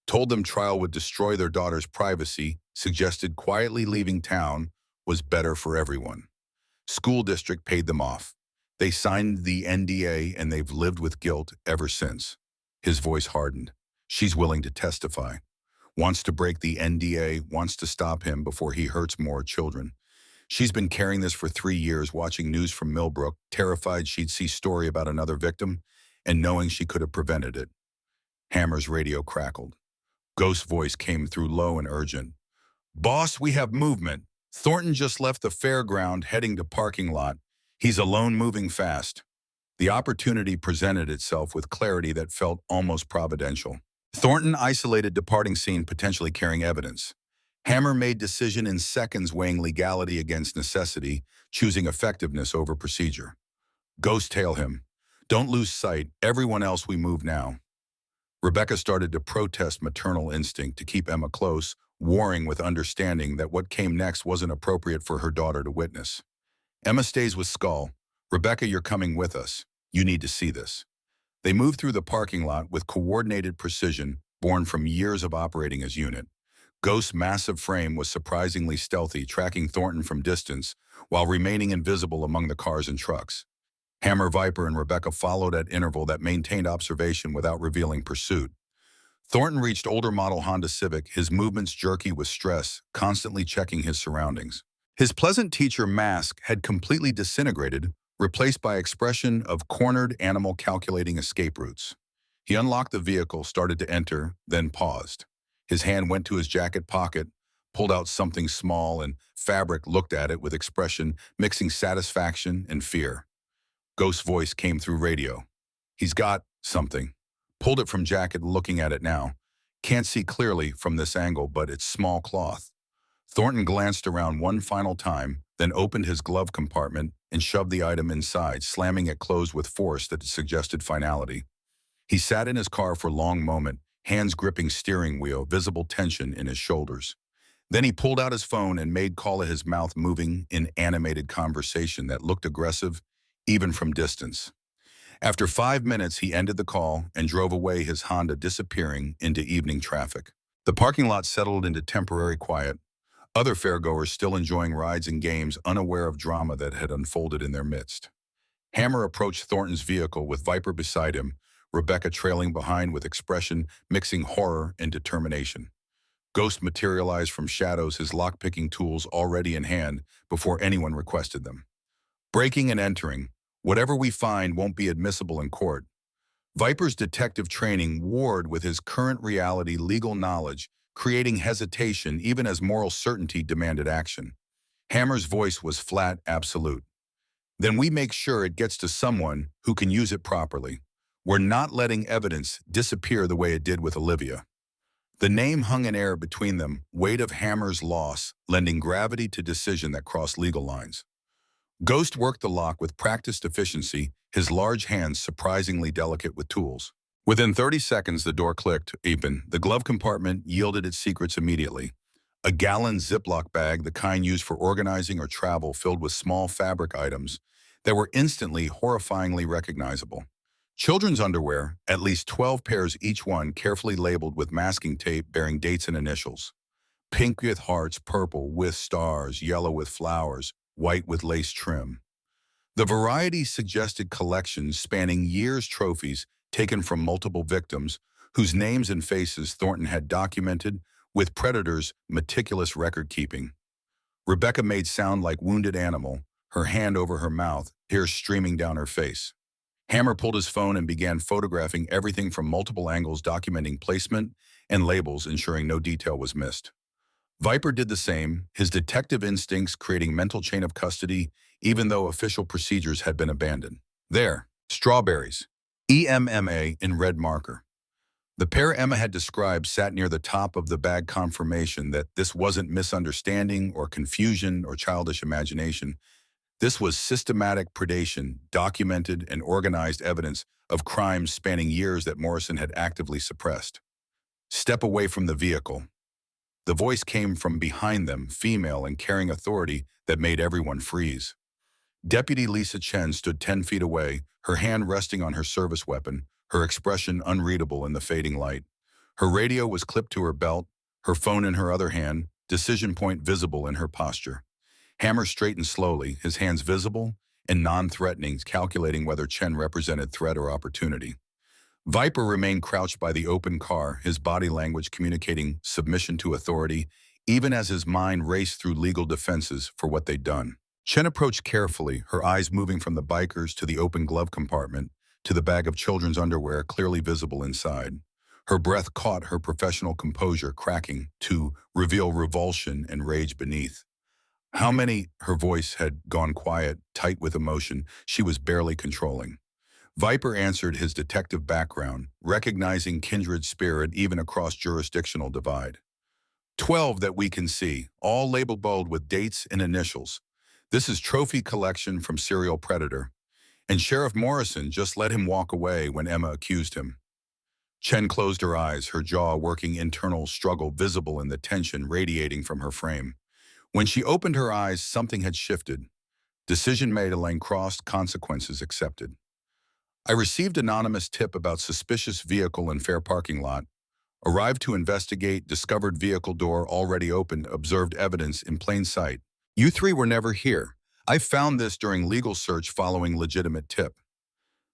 Told them trial would destroy their daughter's privacy, suggested quietly leaving town was better for everyone. School district paid them off. They signed the NDA and they've lived with guilt ever since." His voice hardened. "She's willing to testify. Wants to break the NDA, wants to stop him before he hurts more children. She's been carrying this for 3 years, watching news from Millbrook, terrified she'd see story about another victim, and knowing she could have prevented it." Hammer's radio crackled. Ghost's voice came through low and urgent. "Boss, we have movement. Thornton just left the fairground heading to parking lot. He's alone, moving fast." The opportunity presented itself with clarity that felt almost providential. Thornton isolated departing scene, potentially carrying evidence. Hammer made decision in seconds, weighing legality against necessity, choosing effectiveness over procedure. Ghost tail him. "Don't lose sight. Everyone else, we move now." Rebecca started to protest maternal instinct to keep Emma close, warring with understanding that what came next wasn't appropriate for her daughter to witness. "Emma stays with Skull. Rebecca, you're coming with us. You need to see this." They moved through the parking lot with coordinated precision, born from years of operating as unit. Ghost's massive frame was surprisingly stealthy, tracking Thornton from distance while remaining invisible among the cars and trucks. Hammer, Viper, and Rebecca followed at interval that maintained observation without revealing pursuit. Thornton reached older model Honda Civic, his movements jerky with stress, constantly checking his surroundings. His pleasant teacher mask had completely disintegrated, replaced by expression of cornered animal calculating escape routes. He unlocked the vehicle, started to enter, then paused. His hand went to his jacket pocket, pulled out something small and fabric, looked at it with expression mixing satisfaction and fear. Ghost's voice came through radio. "He's got something." Pulled it from jacket, looking at it now. "Can't see clearly from this angle, but it's small cloth." Thornton glanced around one final time, then opened his glove compartment and shoved the item inside, slamming it closed with force that suggested finality. He sat in his car for a long moment, hands gripping steering wheel, visible tension in his shoulders. Then he pulled out his phone and made call of his mouth moving in animated conversation that looked aggressive, even from distance. After 5 minutes, he ended the call and drove away, his Honda disappearing into evening traffic. The parking lot settled into temporary quiet, other fairgoers still enjoying rides and games, unaware of drama that had unfolded in their midst. Hammer approached Thornton's vehicle with Viper beside him, Rebecca trailing behind with expression mixing horror and determination. Ghost materialized from shadows, his lock-picking tools already in hand before anyone requested them. "Breaking and entering. Whatever we find won't be admissible in court." Viper's detective training warred with his current reality legal knowledge, creating hesitation even as moral certainty demanded action. Hammer's voice was flat, absolute. "Then we make sure it gets to someone who can use it properly. We're not letting evidence disappear the way it did with Olivia." The name hung in air between them, weight of Hammer's loss, lending gravity to decision that crossed legal lines. Ghost worked the lock with practiced efficiency, his large hands surprisingly delicate with tools. Within 30 seconds, the door clicked open. The glove compartment yielded its secrets immediately. A gallon Ziploc bag, the kind used for organizing or travel, filled with small fabric items that were instantly, horrifyingly recognizable. Children's underwear, at least 12 pairs each one, carefully labeled with masking tape bearing dates and initials. Pink with hearts, purple with stars, yellow with flowers, white with lace trim. The variety suggested collections spanning years, trophies taken from multiple victims whose names and faces Thornton had documented with Predator's meticulous record-keeping. Rebecca made sound like wounded animal, her hand over her mouth, tears streaming down her face. Hammer pulled his phone and began photographing everything from multiple angles, documenting placement and labels, ensuring no detail was missed. Viper did the same, his detective instincts creating mental chain of custody, even though official procedures had been abandoned. There, strawberries, EMMA in red marker. The pair Emma had described sat near the top of the bag, confirmation that this wasn't misunderstanding or confusion or childish imagination. This was systematic predation, documented and organized evidence of crimes spanning years that Morrison had actively suppressed. Step away from the vehicle. The voice came from behind them, female and carrying authority that made everyone freeze. Deputy Lisa Chen stood 10 feet away, her hand resting on her service weapon, her expression unreadable in the fading light. Her radio was clipped to her belt, her phone in her other hand, decision point visible in her posture. Hammer straightened slowly, his hands visible and non-threatening, calculating whether Chen represented threat or opportunity. Viper remained crouched by the open car, his body language communicating submission to authority, even as his mind raced through legal defenses for what they'd done. Chen approached carefully, her eyes moving from the bikers to the open glove compartment, to the bag of children's underwear clearly visible inside. Her breath caught, her professional composure cracking to reveal revulsion and rage beneath. How many? Her voice had gone quiet, tight with emotion she was barely controlling. Viper answered his detective background, recognizing kindred spirit even across jurisdictional divide. 12 that we can see, all labeled bold with dates and initials. This is trophy collection from serial predator. And Sheriff Morrison just let him walk away when Emma accused him. Chen closed her eyes, her jaw working, internal struggle visible in the tension radiating from her frame. When she opened her eyes, something had shifted. Decision made, a lane crossed, consequences accepted. I received anonymous tip about suspicious vehicle in fair parking lot. Arrived to investigate, discovered vehicle door already opened, observed evidence in plain sight. You three were never here. I found this during legal search following legitimate tip.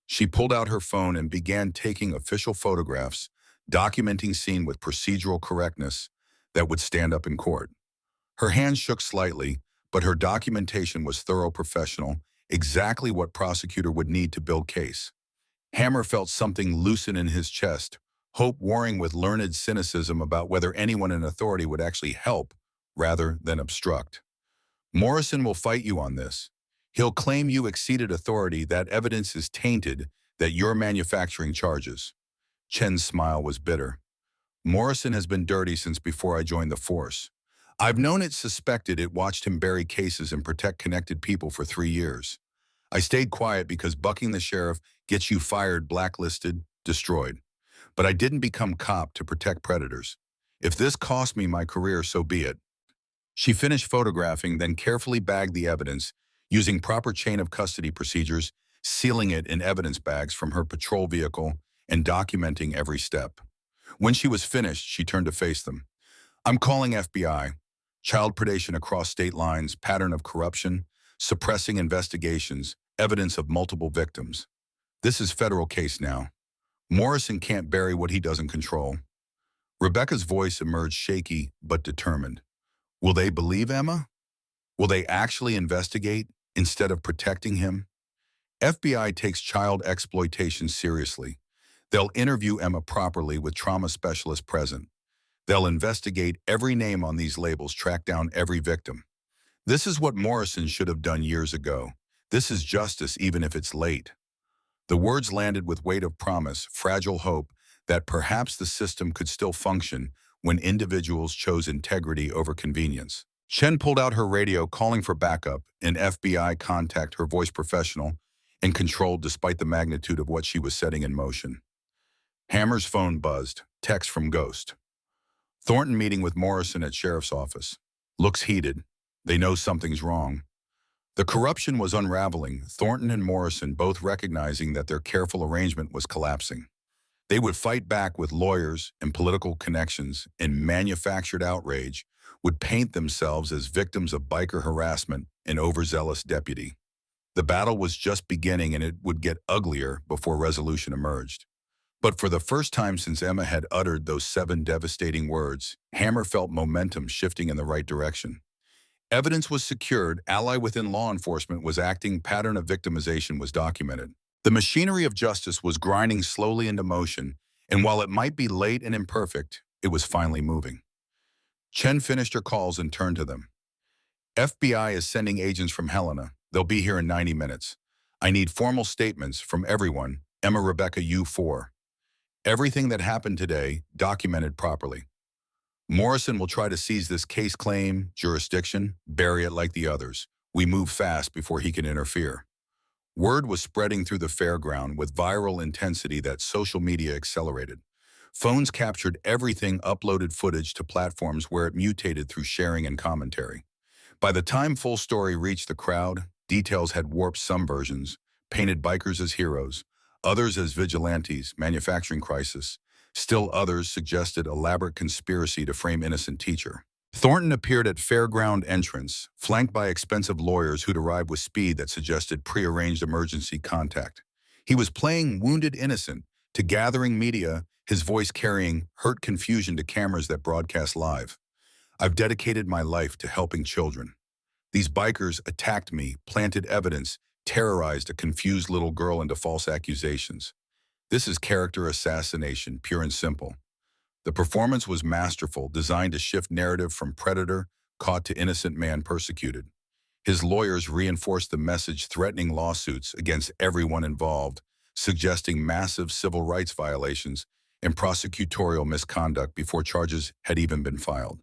She pulled out her phone and began taking official photographs, documenting scene with procedural correctness that would stand up in court. Her hands shook slightly, but her documentation was thorough, professional, exactly what prosecutor would need to build case. Hammer felt something loosen in his chest, hope warring with learned cynicism about whether anyone in authority would actually help rather than obstruct. Morrison will fight you on this. He'll claim you exceeded authority, that evidence is tainted, that you're manufacturing charges. Chen's smile was bitter. Morrison has been dirty since before I joined the force. I've known it, suspected it, watched him bury cases and protect connected people for 3 years. I stayed quiet because bucking the sheriff gets you fired, blacklisted, destroyed. But I didn't become cop to protect predators. If this cost me my career, so be it. She finished photographing, then carefully bagged the evidence, using proper chain of custody procedures, sealing it in evidence bags from her patrol vehicle, and documenting every step. When she was finished, she turned to face them. I'm calling FBI. Child predation across state lines, pattern of corruption, suppressing investigations, evidence of multiple victims. This is federal case now. Morrison can't bury what he doesn't control. Rebecca's voice emerged shaky but determined. Will they believe Emma? Will they actually investigate instead of protecting him? FBI takes child exploitation seriously. They'll interview Emma properly with trauma specialists present. They'll investigate every name on these labels, track down every victim. This is what Morrison should have done years ago. This is justice, even if it's late. The words landed with weight of promise, fragile hope that perhaps the system could still function when individuals chose integrity over convenience. Chen pulled out her radio, calling for backup, an FBI contact, her voice professional and controlled despite the magnitude of what she was setting in motion. Hammer's phone buzzed, text from Ghost. Thornton meeting with Morrison at sheriff's office. Looks heated. They know something's wrong. The corruption was unraveling, Thornton and Morrison both recognizing that their careful arrangement was collapsing. They would fight back with lawyers and political connections, and manufactured outrage would paint themselves as victims of biker harassment and overzealous deputy. The battle was just beginning, and it would get uglier before resolution emerged. But for the first time since Emma had uttered those 7 devastating words, Hammer felt momentum shifting in the right direction. Evidence was secured, ally within law enforcement was acting, pattern of victimization was documented. The machinery of justice was grinding slowly into motion, and while it might be late and imperfect, it was finally moving. Chen finished her calls and turned to them. FBI is sending agents from Helena. They'll be here in 90 minutes. I need formal statements from everyone, Emma Rebecca U4. Everything that happened today, documented properly. Morrison will try to seize this case, claim jurisdiction, bury it like the others. We move fast before he can interfere. Word was spreading through the fairground with viral intensity that social media accelerated. Phones captured everything, uploaded footage to platforms where it mutated through sharing and commentary. By the time full story reached the crowd, details had warped. Some versions painted bikers as heroes, others as vigilantes, manufacturing crisis. Still others suggested elaborate conspiracy to frame innocent teacher. Thornton appeared at fairground entrance, flanked by expensive lawyers who'd arrived with speed that suggested prearranged emergency contact. He was playing wounded innocent to gathering media, his voice carrying hurt confusion to cameras that broadcast live. I've dedicated my life to helping children. These bikers attacked me, planted evidence, terrorized a confused little girl into false accusations. This is character assassination, pure and simple. The performance was masterful, designed to shift narrative from predator caught to innocent man persecuted. His lawyers reinforced the message, threatening lawsuits against everyone involved, suggesting massive civil rights violations and prosecutorial misconduct before charges had even been filed.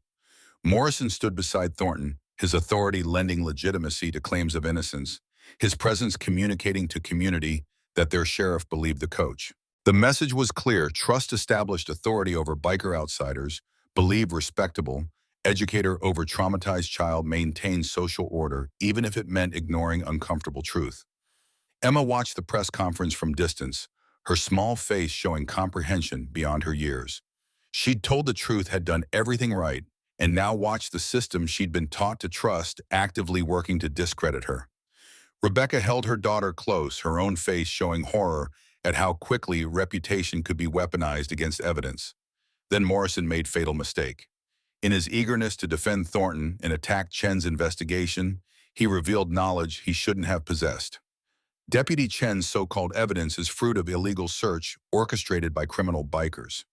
Morrison stood beside Thornton, his authority lending legitimacy to claims of innocence, his presence communicating to community that their sheriff believed the coach. The message was clear: trust established authority over biker outsiders, believe respectable, educator over traumatized child, maintain social order, even if it meant ignoring uncomfortable truth. Emma watched the press conference from distance, her small face showing comprehension beyond her years. She'd told the truth, had done everything right, and now watched the system she'd been taught to trust actively working to discredit her. Rebecca held her daughter close, her own face showing horror at how quickly reputation could be weaponized against evidence. Then Morrison made fatal mistake. In his eagerness to defend Thornton and attack Chen's investigation, he revealed knowledge he shouldn't have possessed. Deputy Chen's so-called evidence is fruit of illegal search orchestrated by criminal bikers.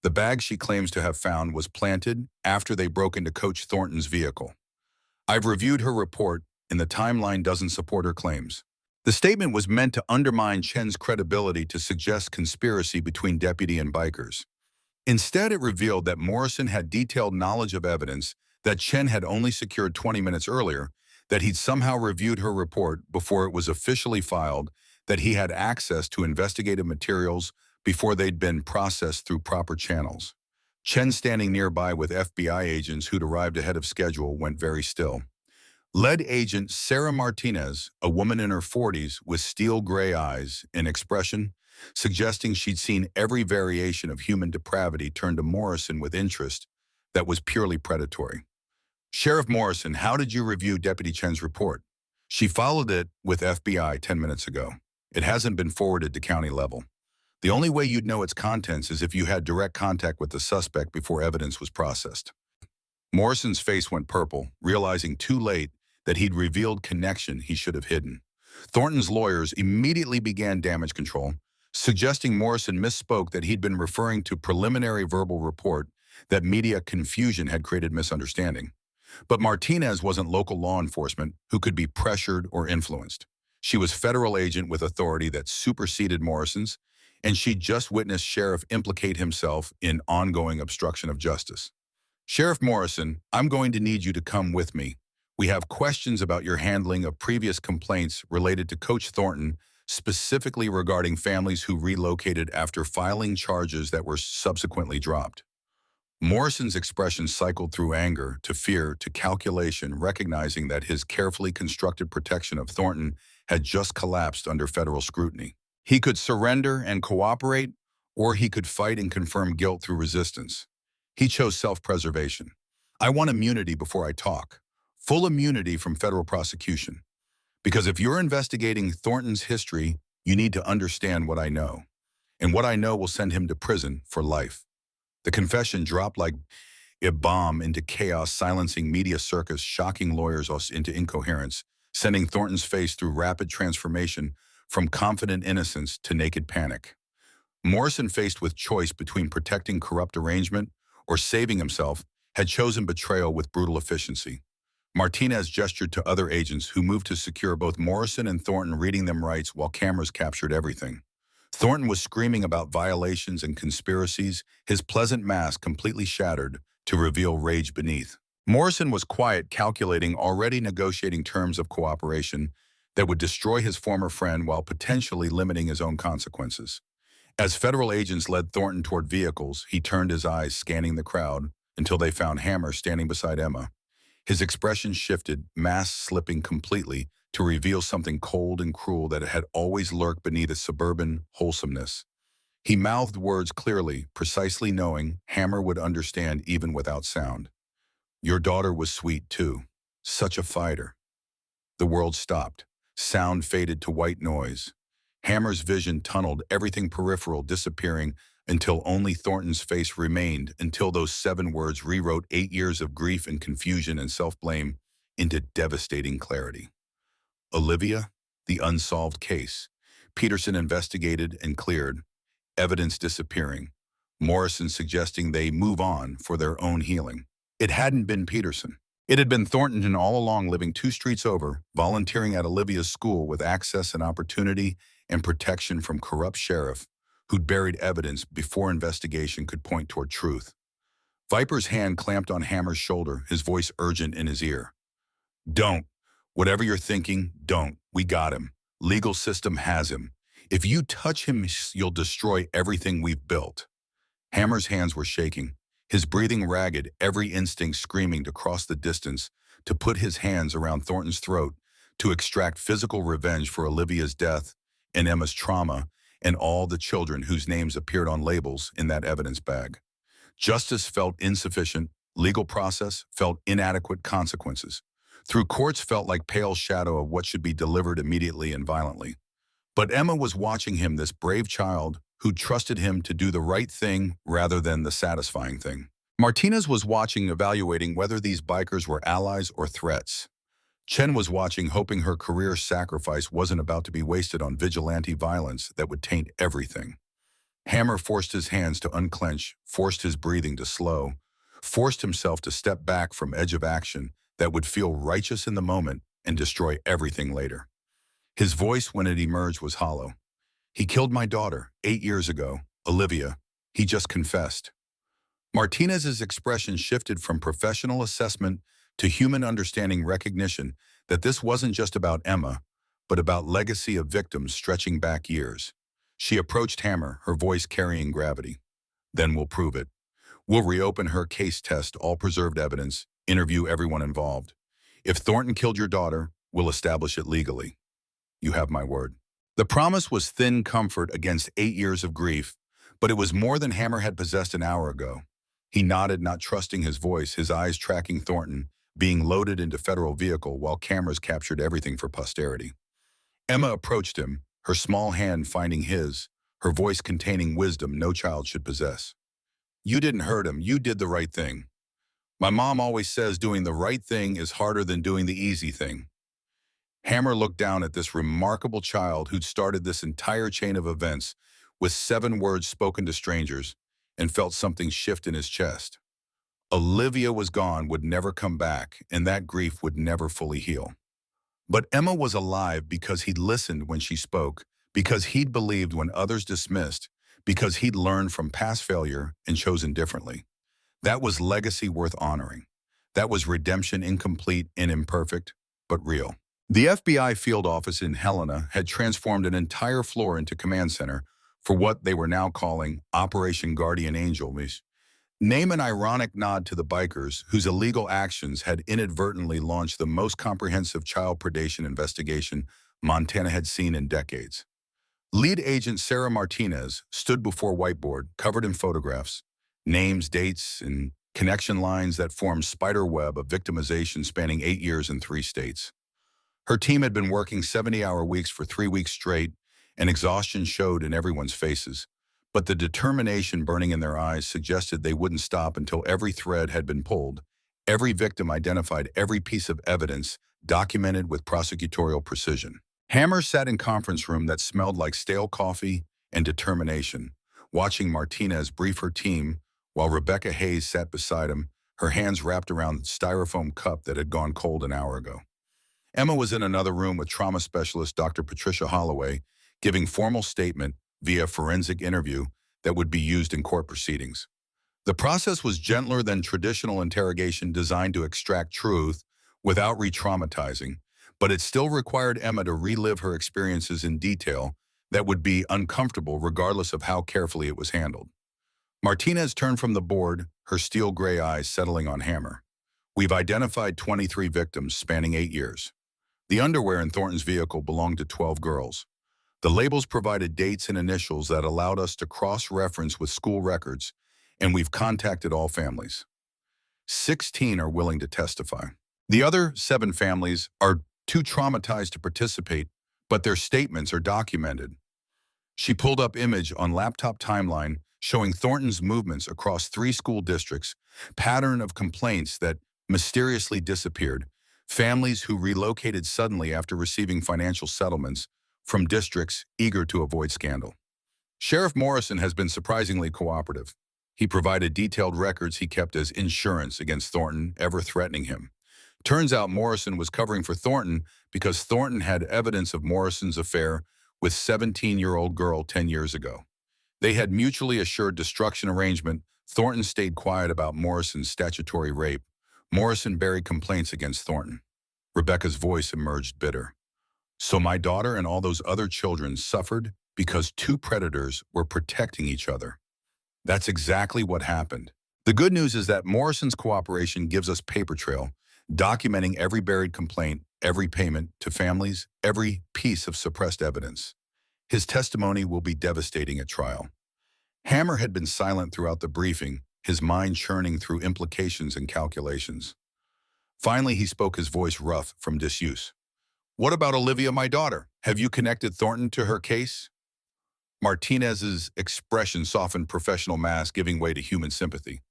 The bag she claims to have found was planted after they broke into Coach Thornton's vehicle. I've reviewed her report, and the timeline doesn't support her claims. The statement was meant to undermine Chen's credibility, to suggest conspiracy between deputy and bikers. Instead, it revealed that Morrison had detailed knowledge of evidence that Chen had only secured 20 minutes earlier, that he'd somehow reviewed her report before it was officially filed, that he had access to investigative materials before they'd been processed through proper channels. Chen, standing nearby with FBI agents who'd arrived ahead of schedule, went very still. Lead agent Sarah Martinez, a woman in her 40s with steel gray eyes and expression, suggesting she'd seen every variation of human depravity, turned to Morrison with interest that was purely predatory. Sheriff Morrison, how did you review Deputy Chen's report? She followed it with FBI 10 minutes ago. It hasn't been forwarded to county level. The only way you'd know its contents is if you had direct contact with the suspect before evidence was processed. Morrison's face went purple, realizing too late that he'd revealed connection he should have hidden. Thornton's lawyers immediately began damage control, suggesting Morrison misspoke, that he'd been referring to preliminary verbal report, that media confusion had created misunderstanding. But Martinez wasn't local law enforcement who could be pressured or influenced. She was federal agent with authority that superseded Morrison's, and she'd just witnessed sheriff implicate himself in ongoing obstruction of justice. Sheriff Morrison, I'm going to need you to come with me. We have questions about your handling of previous complaints related to Coach Thornton, specifically regarding families who relocated after filing charges that were subsequently dropped. Morrison's expression cycled through anger to fear to calculation, recognizing that his carefully constructed protection of Thornton had just collapsed under federal scrutiny. He could surrender and cooperate, or he could fight and confirm guilt through resistance. He chose self-preservation. I want immunity before I talk. Full immunity from federal prosecution. Because if you're investigating Thornton's history, you need to understand what I know. And what I know will send him to prison for life. The confession dropped like a bomb into chaos, silencing media circus, shocking lawyers into incoherence, sending Thornton's face through rapid transformation from confident innocence to naked panic. Morrison, faced with choice between protecting corrupt arrangement or saving himself, had chosen betrayal with brutal efficiency. Martinez gestured to other agents who moved to secure both Morrison and Thornton, reading them rights while cameras captured everything. Thornton was screaming about violations and conspiracies, his pleasant mask completely shattered to reveal rage beneath. Morrison was quiet, calculating, already negotiating terms of cooperation that would destroy his former friend while potentially limiting his own consequences. As federal agents led Thornton toward vehicles, he turned his eyes, scanning the crowd, until they found Hammer standing beside Emma. His expression shifted, mask slipping completely, to reveal something cold and cruel that had always lurked beneath its suburban wholesomeness. He mouthed words clearly, precisely knowing Hammer would understand even without sound. Your daughter was sweet too. Such a fighter. The world stopped. Sound faded to white noise. Hammer's vision tunneled, everything peripheral disappearing until only Thornton's face remained, until those 7 words rewrote 8 years of grief and confusion and self-blame into devastating clarity. Olivia, the unsolved case. Peterson investigated and cleared, evidence disappearing. Morrison suggesting they move on for their own healing. It hadn't been Peterson. It had been Thornton, and all along living 2 streets over, volunteering at Olivia's school with access and opportunity and protection from corrupt sheriff who'd buried evidence before investigation could point toward truth. Viper's hand clamped on Hammer's shoulder, his voice urgent in his ear. Don't. Whatever you're thinking, don't. We got him. Legal system has him. If you touch him, you'll destroy everything we've built. Hammer's hands were shaking, his breathing ragged, every instinct screaming to cross the distance, to put his hands around Thornton's throat, to extract physical revenge for Olivia's death and Emma's trauma and all the children whose names appeared on labels in that evidence bag. Justice felt insufficient, legal process felt inadequate, consequences. Through courts felt like pale shadow of what should be delivered immediately and violently. But Emma was watching him, this brave child who trusted him to do the right thing rather than the satisfying thing. Martinez was watching, evaluating whether these bikers were allies or threats. Chen was watching, hoping her career sacrifice wasn't about to be wasted on vigilante violence that would taint everything. Hammer forced his hands to unclench, forced his breathing to slow, forced himself to step back from edge of action that would feel righteous in the moment and destroy everything later. His voice, when it emerged, was hollow. He killed my daughter 8 years ago, Olivia. He just confessed. Martinez's expression shifted from professional assessment to human understanding, recognition that this wasn't just about Emma, but about legacy of victims stretching back years. She approached Hammer, her voice carrying gravity. Then we'll prove it. We'll reopen her case, test all preserved evidence, interview everyone involved. If Thornton killed your daughter, we'll establish it legally. You have my word. The promise was thin comfort against 8 years of grief, but it was more than Hammer had possessed an hour ago. He nodded, not trusting his voice, his eyes tracking Thornton, being loaded into federal vehicle while cameras captured everything for posterity. Emma approached him, her small hand finding his, her voice containing wisdom no child should possess. You didn't hurt him, you did the right thing. My mom always says doing the right thing is harder than doing the easy thing. Hammer looked down at this remarkable child who'd started this entire chain of events with 7 words spoken to strangers, and felt something shift in his chest. Olivia was gone, would never come back, and that grief would never fully heal. But Emma was alive because he'd listened when she spoke, because he'd believed when others dismissed, because he'd learned from past failure and chosen differently. That was legacy worth honoring. That was redemption, incomplete and imperfect, but real. The FBI field office in Helena had transformed an entire floor into command center for what they were now calling Operation Guardian Angel. Name an ironic nod to the bikers whose illegal actions had inadvertently launched the most comprehensive child predation investigation Montana had seen in decades. Lead agent Sarah Martinez stood before whiteboard covered in photographs, names, dates, and connection lines that formed spider web of victimization spanning 8 years in 3 states. Her team had been working 70-hour weeks for 3 weeks straight, and exhaustion showed in everyone's faces. But the determination burning in their eyes suggested they wouldn't stop until every thread had been pulled, every victim identified, every piece of evidence documented with prosecutorial precision. Hammer sat in conference room that smelled like stale coffee and determination, watching Martinez brief her team while Rebecca Hayes sat beside him, her hands wrapped around the styrofoam cup that had gone cold an hour ago. Emma was in another room with trauma specialist Dr. Patricia Holloway, giving formal statement via forensic interview that would be used in court proceedings. The process was gentler than traditional interrogation designed to extract truth without re-traumatizing, but it still required Emma to relive her experiences in detail that would be uncomfortable regardless of how carefully it was handled. Martinez turned from the board, her steel gray eyes settling on Hammer. We've identified 23 victims spanning 8 years. The underwear in Thornton's vehicle belonged to 12 girls. The labels provided dates and initials that allowed us to cross-reference with school records, and we've contacted all families. 16 are willing to testify. The other 7 families are too traumatized to participate, but their statements are documented. She pulled up image on laptop timeline showing Thornton's movements across 3 school districts, pattern of complaints that mysteriously disappeared, families who relocated suddenly after receiving financial settlements from districts eager to avoid scandal. Sheriff Morrison has been surprisingly cooperative. He provided detailed records he kept as insurance against Thornton ever threatening him. Turns out Morrison was covering for Thornton because Thornton had evidence of Morrison's affair with 17-year-old girl 10 years ago. They had mutually assured destruction arrangement. Thornton stayed quiet about Morrison's statutory rape. Morrison buried complaints against Thornton. Rebecca's voice emerged bitter. So my daughter and all those other children suffered because 2 predators were protecting each other. That's exactly what happened. The good news is that Morrison's cooperation gives us paper trail, documenting every buried complaint, every payment to families, every piece of suppressed evidence. His testimony will be devastating at trial. Hammer had been silent throughout the briefing, his mind churning through implications and calculations. Finally, he spoke, his voice rough from disuse. What about Olivia, my daughter? Have you connected Thornton to her case? Martinez's expression softened, professional mask giving way to human sympathy.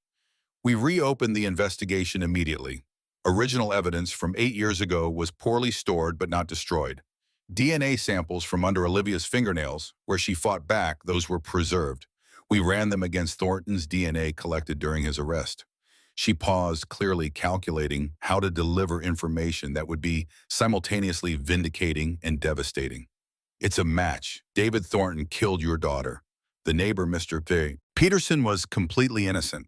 We reopened the investigation immediately. Original evidence from 8 years ago was poorly stored but not destroyed. DNA samples from under Olivia's fingernails, where she fought back, those were preserved. We ran them against Thornton's DNA collected during his arrest. She paused, clearly calculating how to deliver information that would be simultaneously vindicating and devastating. It's a match. David Thornton killed your daughter. The neighbor, Mr. Peterson, was completely innocent.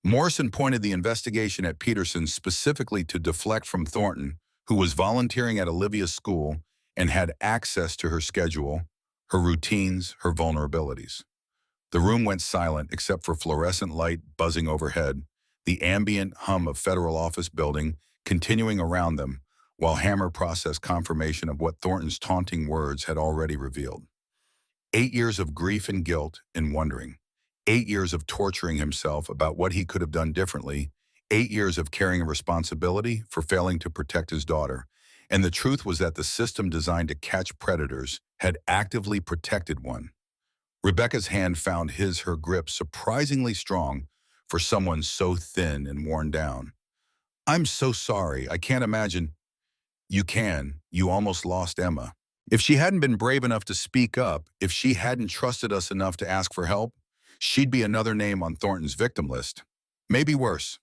Morrison pointed the investigation at Peterson specifically to deflect from Thornton, who was volunteering at Olivia's school and had access to her schedule, her routines, her vulnerabilities. The room went silent except for fluorescent light buzzing overhead, the ambient hum of federal office building continuing around them, while Hammer processed confirmation of what Thornton's taunting words had already revealed. 8 years of grief and guilt and wondering. 8 years of torturing himself about what he could have done differently. 8 years of carrying a responsibility for failing to protect his daughter. And the truth was that the system designed to catch predators had actively protected one. Rebecca's hand found her grip surprisingly strong for someone so thin and worn down. I'm so sorry. I can't imagine. You almost lost Emma. If she hadn't been brave enough to speak up, if she hadn't trusted us enough to ask for help, she'd be another name on Thornton's victim list. Maybe worse.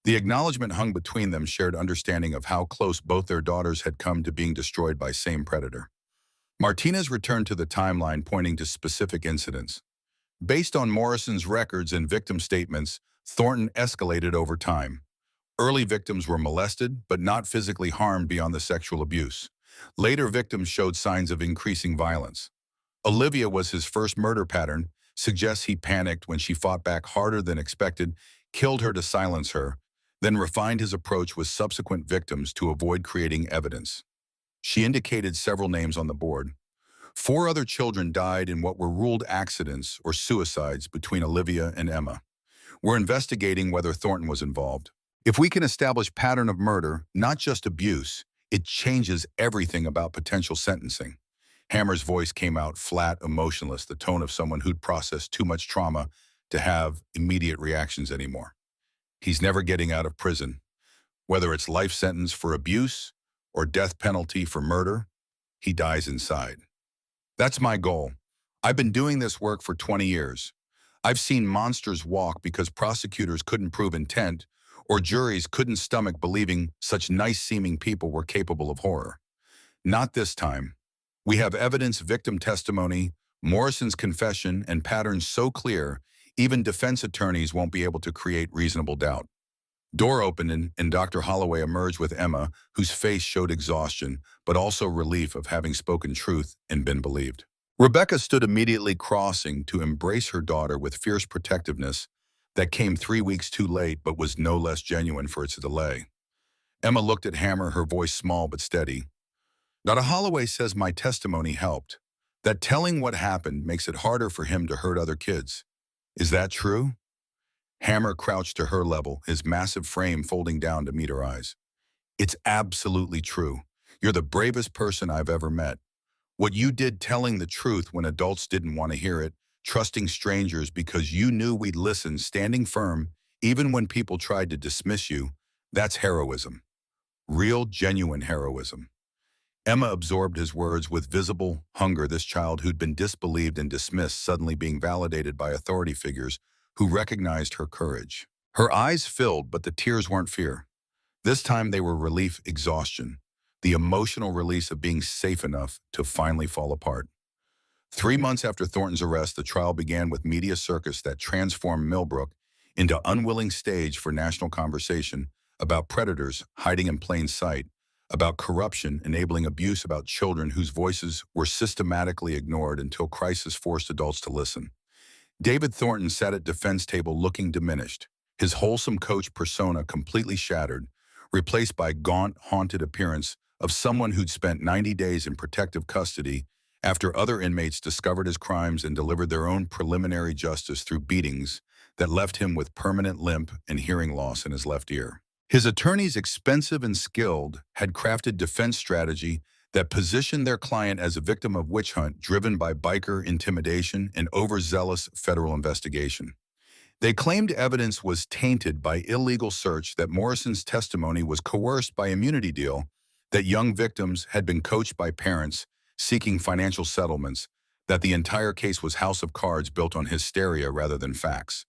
The acknowledgement hung between them, shared understanding of how close both their daughters had come to being destroyed by same predator. Martinez returned to the timeline, pointing to specific incidents. Based on Morrison's records and victim statements, Thornton escalated over time. Early victims were molested, but not physically harmed beyond the sexual abuse. Later victims showed signs of increasing violence. Olivia was his first murder pattern, suggests he panicked when she fought back harder than expected, killed her to silence her, then refined his approach with subsequent victims to avoid creating evidence. She indicated several names on the board. 4 other children died in what were ruled accidents or suicides between Olivia and Emma. We're investigating whether Thornton was involved. If we can establish pattern of murder, not just abuse, it changes everything about potential sentencing. Hammer's voice came out flat, emotionless, the tone of someone who'd processed too much trauma to have immediate reactions anymore. He's never getting out of prison. Whether it's life sentence for abuse or death penalty for murder, he dies inside. That's my goal. I've been doing this work for 20 years. I've seen monsters walk because prosecutors couldn't prove intent or juries couldn't stomach believing such nice-seeming people were capable of horror. Not this time. We have evidence, victim testimony, Morrison's confession, and patterns so clear, even defense attorneys won't be able to create reasonable doubt. Door opened and Dr. Holloway emerged with Emma, whose face showed exhaustion, but also relief of having spoken truth and been believed. Rebecca stood immediately crossing to embrace her daughter with fierce protectiveness that came 3 weeks too late but was no less genuine for its delay. Emma looked at Hammer, her voice small but steady. Dr. Holloway says my testimony helped, that telling what happened makes it harder for him to hurt other kids. Is that true? Hammer crouched to her level, his massive frame folding down to meet her eyes. It's absolutely true. You're the bravest person I've ever met. What you did telling the truth when adults didn't want to hear it, trusting strangers because you knew we'd listen, standing firm, even when people tried to dismiss you, that's heroism. Real, genuine heroism. Emma absorbed his words with visible hunger, this child who'd been disbelieved and dismissed suddenly being validated by authority figures who recognized her courage. Her eyes filled, but the tears weren't fear. This time they were relief, exhaustion, the emotional release of being safe enough to finally fall apart. 3 months after Thornton's arrest, the trial began with media circus that transformed Millbrook into unwilling stage for national conversation about predators hiding in plain sight, about corruption enabling abuse, about children whose voices were systematically ignored until crisis forced adults to listen. David Thornton sat at defense table looking diminished, his wholesome coach persona completely shattered, replaced by gaunt, haunted appearance of someone who'd spent 90 days in protective custody after other inmates discovered his crimes and delivered their own preliminary justice through beatings that left him with permanent limp and hearing loss in his left ear. His attorneys, expensive and skilled, had crafted defense strategy that positioned their client as a victim of witch hunt driven by biker intimidation and overzealous federal investigation. They claimed evidence was tainted by illegal search, that Morrison's testimony was coerced by immunity deal, that young victims had been coached by parents seeking financial settlements, that the entire case was house of cards built on hysteria rather than facts.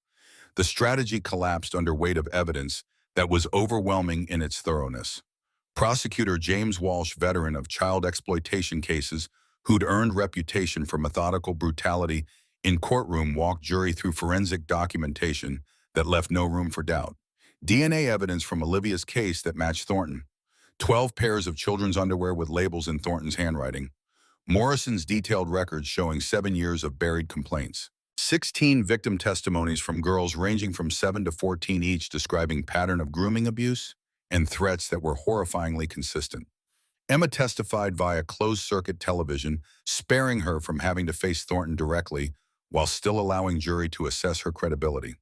The strategy collapsed under weight of evidence that was overwhelming in its thoroughness. Prosecutor James Walsh, veteran of child exploitation cases, who'd earned reputation for methodical brutality in courtroom, walked jury through forensic documentation that left no room for doubt. DNA evidence from Olivia's case that matched Thornton. 12 pairs of children's underwear with labels in Thornton's handwriting. Morrison's detailed records showing 7 years of buried complaints. 16 victim testimonies from girls ranging from 7 to 14 each describing pattern of grooming abuse and threats that were horrifyingly consistent. Emma testified via closed-circuit television, sparing her from having to face Thornton directly while still allowing jury to assess her credibility.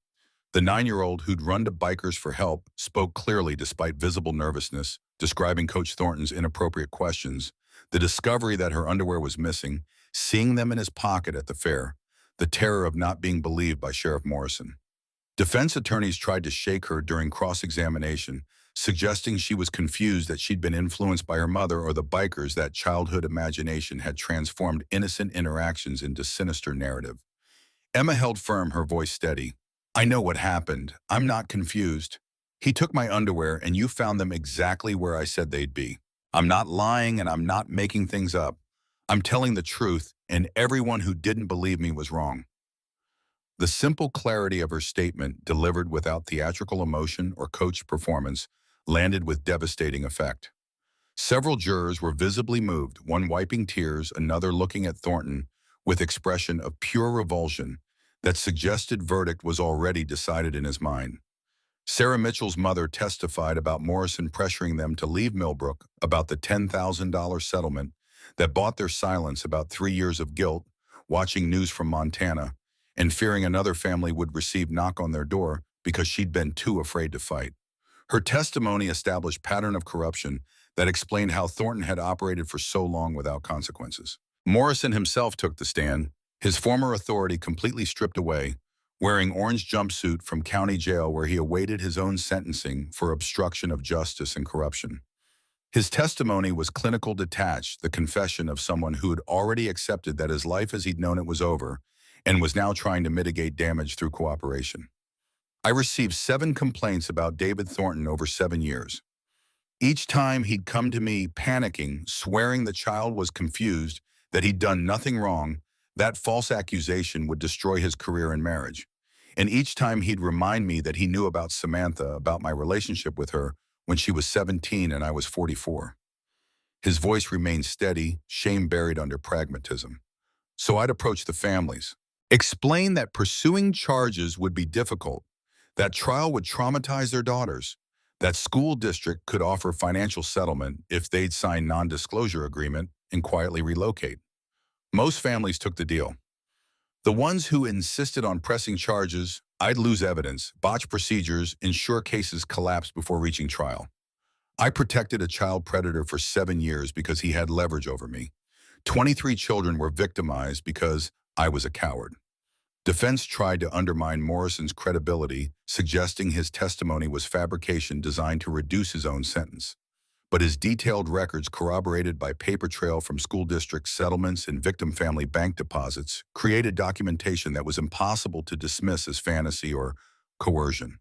The 9-year-old who'd run to bikers for help spoke clearly despite visible nervousness, describing Coach Thornton's inappropriate questions, the discovery that her underwear was missing, seeing them in his pocket at the fair, the terror of not being believed by Sheriff Morrison. Defense attorneys tried to shake her during cross-examination, suggesting she was confused, that she'd been influenced by her mother or the bikers, that childhood imagination had transformed innocent interactions into sinister narrative. Emma held firm, her voice steady. I know what happened. I'm not confused. He took my underwear and you found them exactly where I said they'd be. I'm not lying and I'm not making things up. I'm telling the truth, and everyone who didn't believe me was wrong. The simple clarity of her statement, delivered without theatrical emotion or coached performance, landed with devastating effect. Several jurors were visibly moved, one wiping tears, another looking at Thornton with expression of pure revulsion. That suggested verdict was already decided in his mind. Sarah Mitchell's mother testified about Morrison pressuring them to leave Millbrook, about the $10,000 settlement that bought their silence, about 3 years of guilt, watching news from Montana, and fearing another family would receive knock on their door because she'd been too afraid to fight. Her testimony established pattern of corruption that explained how Thornton had operated for so long without consequences. Morrison himself took the stand, his former authority completely stripped away, wearing orange jumpsuit from county jail where he awaited his own sentencing for obstruction of justice and corruption. His testimony was clinical detached, the confession of someone who had already accepted that his life as he'd known it was over and was now trying to mitigate damage through cooperation. I received 7 complaints about David Thornton over 7 years. Each time he'd come to me panicking, swearing the child was confused, that he'd done nothing wrong. That false accusation would destroy his career and marriage. And each time he'd remind me that he knew about Samantha, about my relationship with her, when she was 17 and I was 44. His voice remained steady, shame buried under pragmatism. So I'd approach the families, explain that pursuing charges would be difficult, that trial would traumatize their daughters, that school district could offer financial settlement if they'd sign non-disclosure agreement and quietly relocate. Most families took the deal. The ones who insisted on pressing charges, I'd lose evidence, botch procedures, ensure cases collapsed before reaching trial. I protected a child predator for 7 years because he had leverage over me. 23 children were victimized because I was a coward. Defense tried to undermine Morrison's credibility, suggesting his testimony was fabrication designed to reduce his own sentence. But his detailed records, corroborated by paper trail from school district settlements and victim family bank deposits, created documentation that was impossible to dismiss as fantasy or coercion.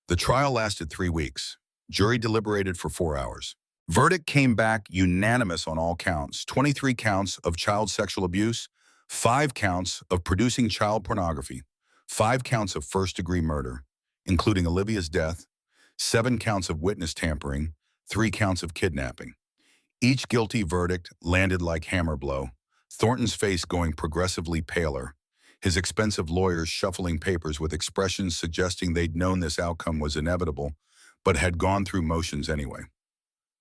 The trial lasted 3 weeks. Jury deliberated for 4 hours. Verdict came back unanimous on all counts: 23 counts of child sexual abuse, 5 counts of producing child pornography, 5 counts of first-degree murder, including Olivia's death, 7 counts of witness tampering, 3 counts of kidnapping. Each guilty verdict landed like hammer blow, Thornton's face going progressively paler, his expensive lawyers shuffling papers with expressions suggesting they'd known this outcome was inevitable, but had gone through motions anyway.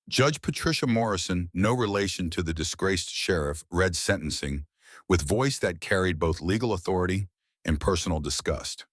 Judge Patricia Morrison, no relation to the disgraced sheriff, read sentencing with voice that carried both legal authority and personal disgust.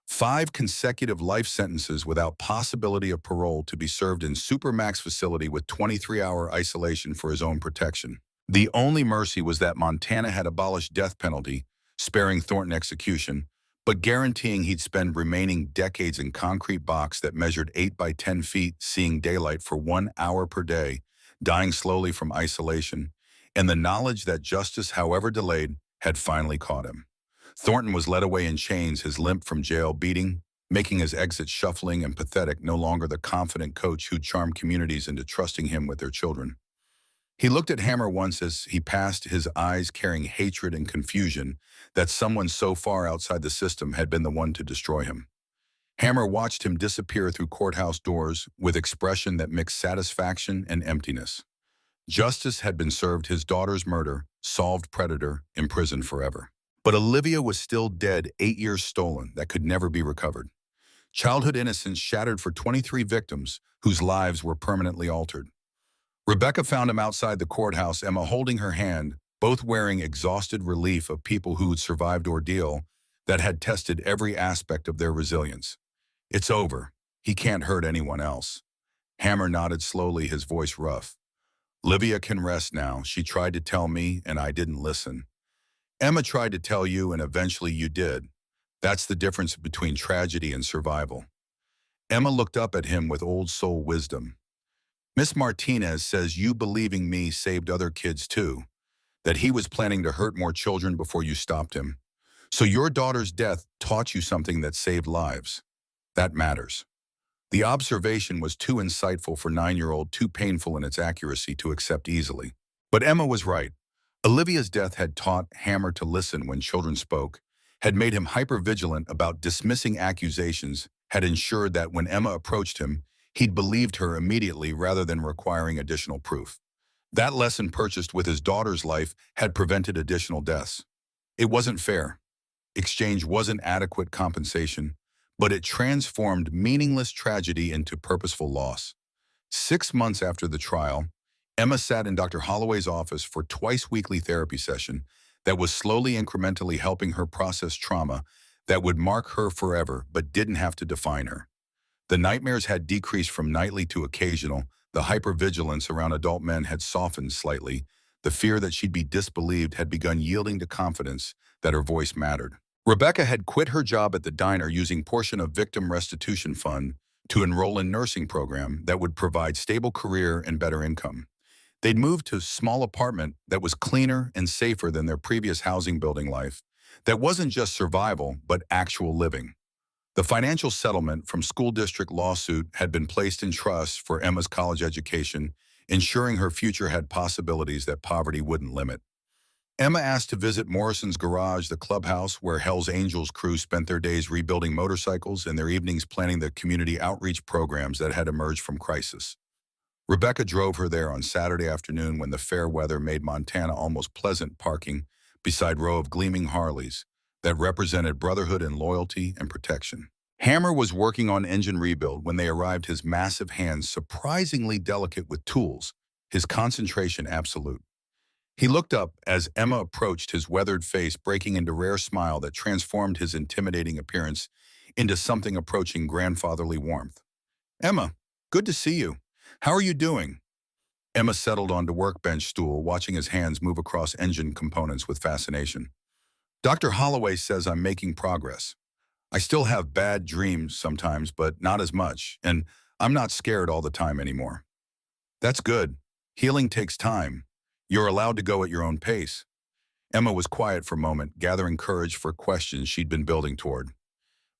5 consecutive life sentences without possibility of parole to be served in supermax facility with 23-hour isolation for his own protection. The only mercy was that Montana had abolished death penalty, sparing Thornton execution, but guaranteeing he'd spend remaining decades in concrete box that measured 8 by 10 feet, seeing daylight for 1 hour per day, dying slowly from isolation, and the knowledge that justice, however delayed, had finally caught him. Thornton was led away in chains, his limp from jail beating, making his exit shuffling and pathetic, no longer the confident coach who charmed communities into trusting him with their children. He looked at Hammer once as he passed, his eyes carrying hatred and confusion that someone so far outside the system had been the one to destroy him. Hammer watched him disappear through courthouse doors with expression that mixed satisfaction and emptiness. Justice had been served, his daughter's murder, solved, predator, imprisoned forever. But Olivia was still dead, 8 years stolen, that could never be recovered. Childhood innocence shattered for 23 victims whose lives were permanently altered. Rebecca found him outside the courthouse, Emma holding her hand, both wearing exhausted relief of people who'd survived ordeal that had tested every aspect of their resilience. It's over. He can't hurt anyone else. Hammer nodded slowly, his voice rough. Olivia can rest now. She tried to tell me, and I didn't listen. Emma tried to tell you, and eventually you did. That's the difference between tragedy and survival. Emma looked up at him with old soul wisdom. Miss Martinez says you believing me saved other kids too, that he was planning to hurt more children before you stopped him. So your daughter's death taught you something that saved lives. That matters. The observation was too insightful for 9-year-old, too painful in its accuracy to accept easily. But Emma was right. Olivia's death had taught Hammer to listen when children spoke, had made him hypervigilant about dismissing accusations, had ensured that when Emma approached him, he'd believed her immediately rather than requiring additional proof. That lesson, purchased with his daughter's life, had prevented additional deaths. It wasn't fair. exchange wasn't adequate compensation, but it transformed meaningless tragedy into purposeful loss. 6 months after the trial, Emma sat in Dr. Holloway's office for twice-weekly therapy session that was slowly incrementally helping her process trauma that would mark her forever but didn't have to define her. The nightmares had decreased from nightly to occasional, the hypervigilance around adult men had softened slightly, the fear that she'd be disbelieved had begun yielding to confidence that her voice mattered. Rebecca had quit her job at the diner using portion of victim restitution fund to enroll in nursing program that would provide stable career and better income. They'd moved to a small apartment that was cleaner and safer than their previous housing building life. That wasn't just survival, but actual living. The financial settlement from school district lawsuit had been placed in trust for Emma's college education, ensuring her future had possibilities that poverty wouldn't limit. Emma asked to visit Morrison's garage, the clubhouse where Hell's Angels crew spent their days rebuilding motorcycles and their evenings planning the community outreach programs that had emerged from crisis. Rebecca drove her there on Saturday afternoon when the fair weather made Montana almost pleasant, parking beside row of gleaming Harleys that represented brotherhood and loyalty and protection. Hammer was working on engine rebuild when they arrived, his massive hands surprisingly delicate with tools, his concentration absolute. He looked up as Emma approached, his weathered face breaking into a rare smile that transformed his intimidating appearance into something approaching grandfatherly warmth. "Emma, good to see you. How are you doing?" Emma settled onto workbench stool, watching his hands move across engine components with fascination. "Dr. Holloway says I'm making progress. I still have bad dreams sometimes, but not as much, and I'm not scared all the time anymore." "That's good. Healing takes time. You're allowed to go at your own pace." Emma was quiet for a moment, gathering courage for questions she'd been building toward.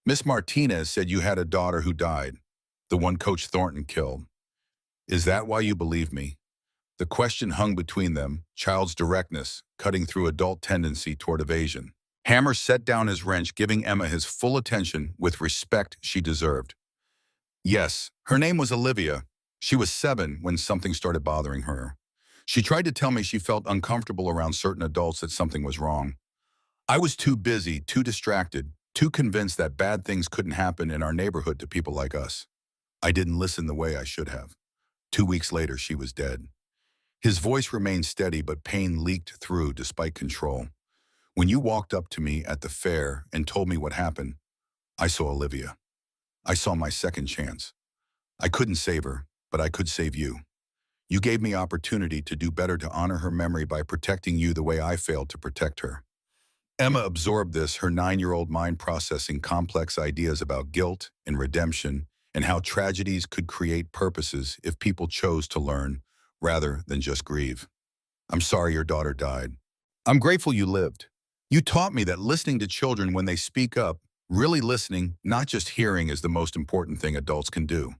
"Miss Martinez said you had a daughter who died, the one Coach Thornton killed. Is that why you believe me?" The question hung between them, child's directness cutting through adult tendency toward evasion. Hammer set down his wrench, giving Emma his full attention with respect she deserved. "Yes, her name was Olivia. She was 7 when something started bothering her. She tried to tell me she felt uncomfortable around certain adults, that something was wrong. I was too busy, too distracted, too convinced that bad things couldn't happen in our neighborhood to people like us. I didn't listen the way I should have. 2 weeks later, she was dead." His voice remained steady, but pain leaked through despite control. "When you walked up to me at the fair and told me what happened, I saw Olivia. I saw my second chance. I couldn't save her, but I could save you. You gave me opportunity to do better, to honor her memory by protecting you the way I failed to protect her." Emma absorbed this, her 9-year-old mind processing complex ideas about guilt and redemption and how tragedies could create purposes if people chose to learn rather than just grieve. "I'm sorry your daughter died. I'm grateful you lived. You taught me that listening to children when they speak up, really listening, not just hearing, is the most important thing adults can do.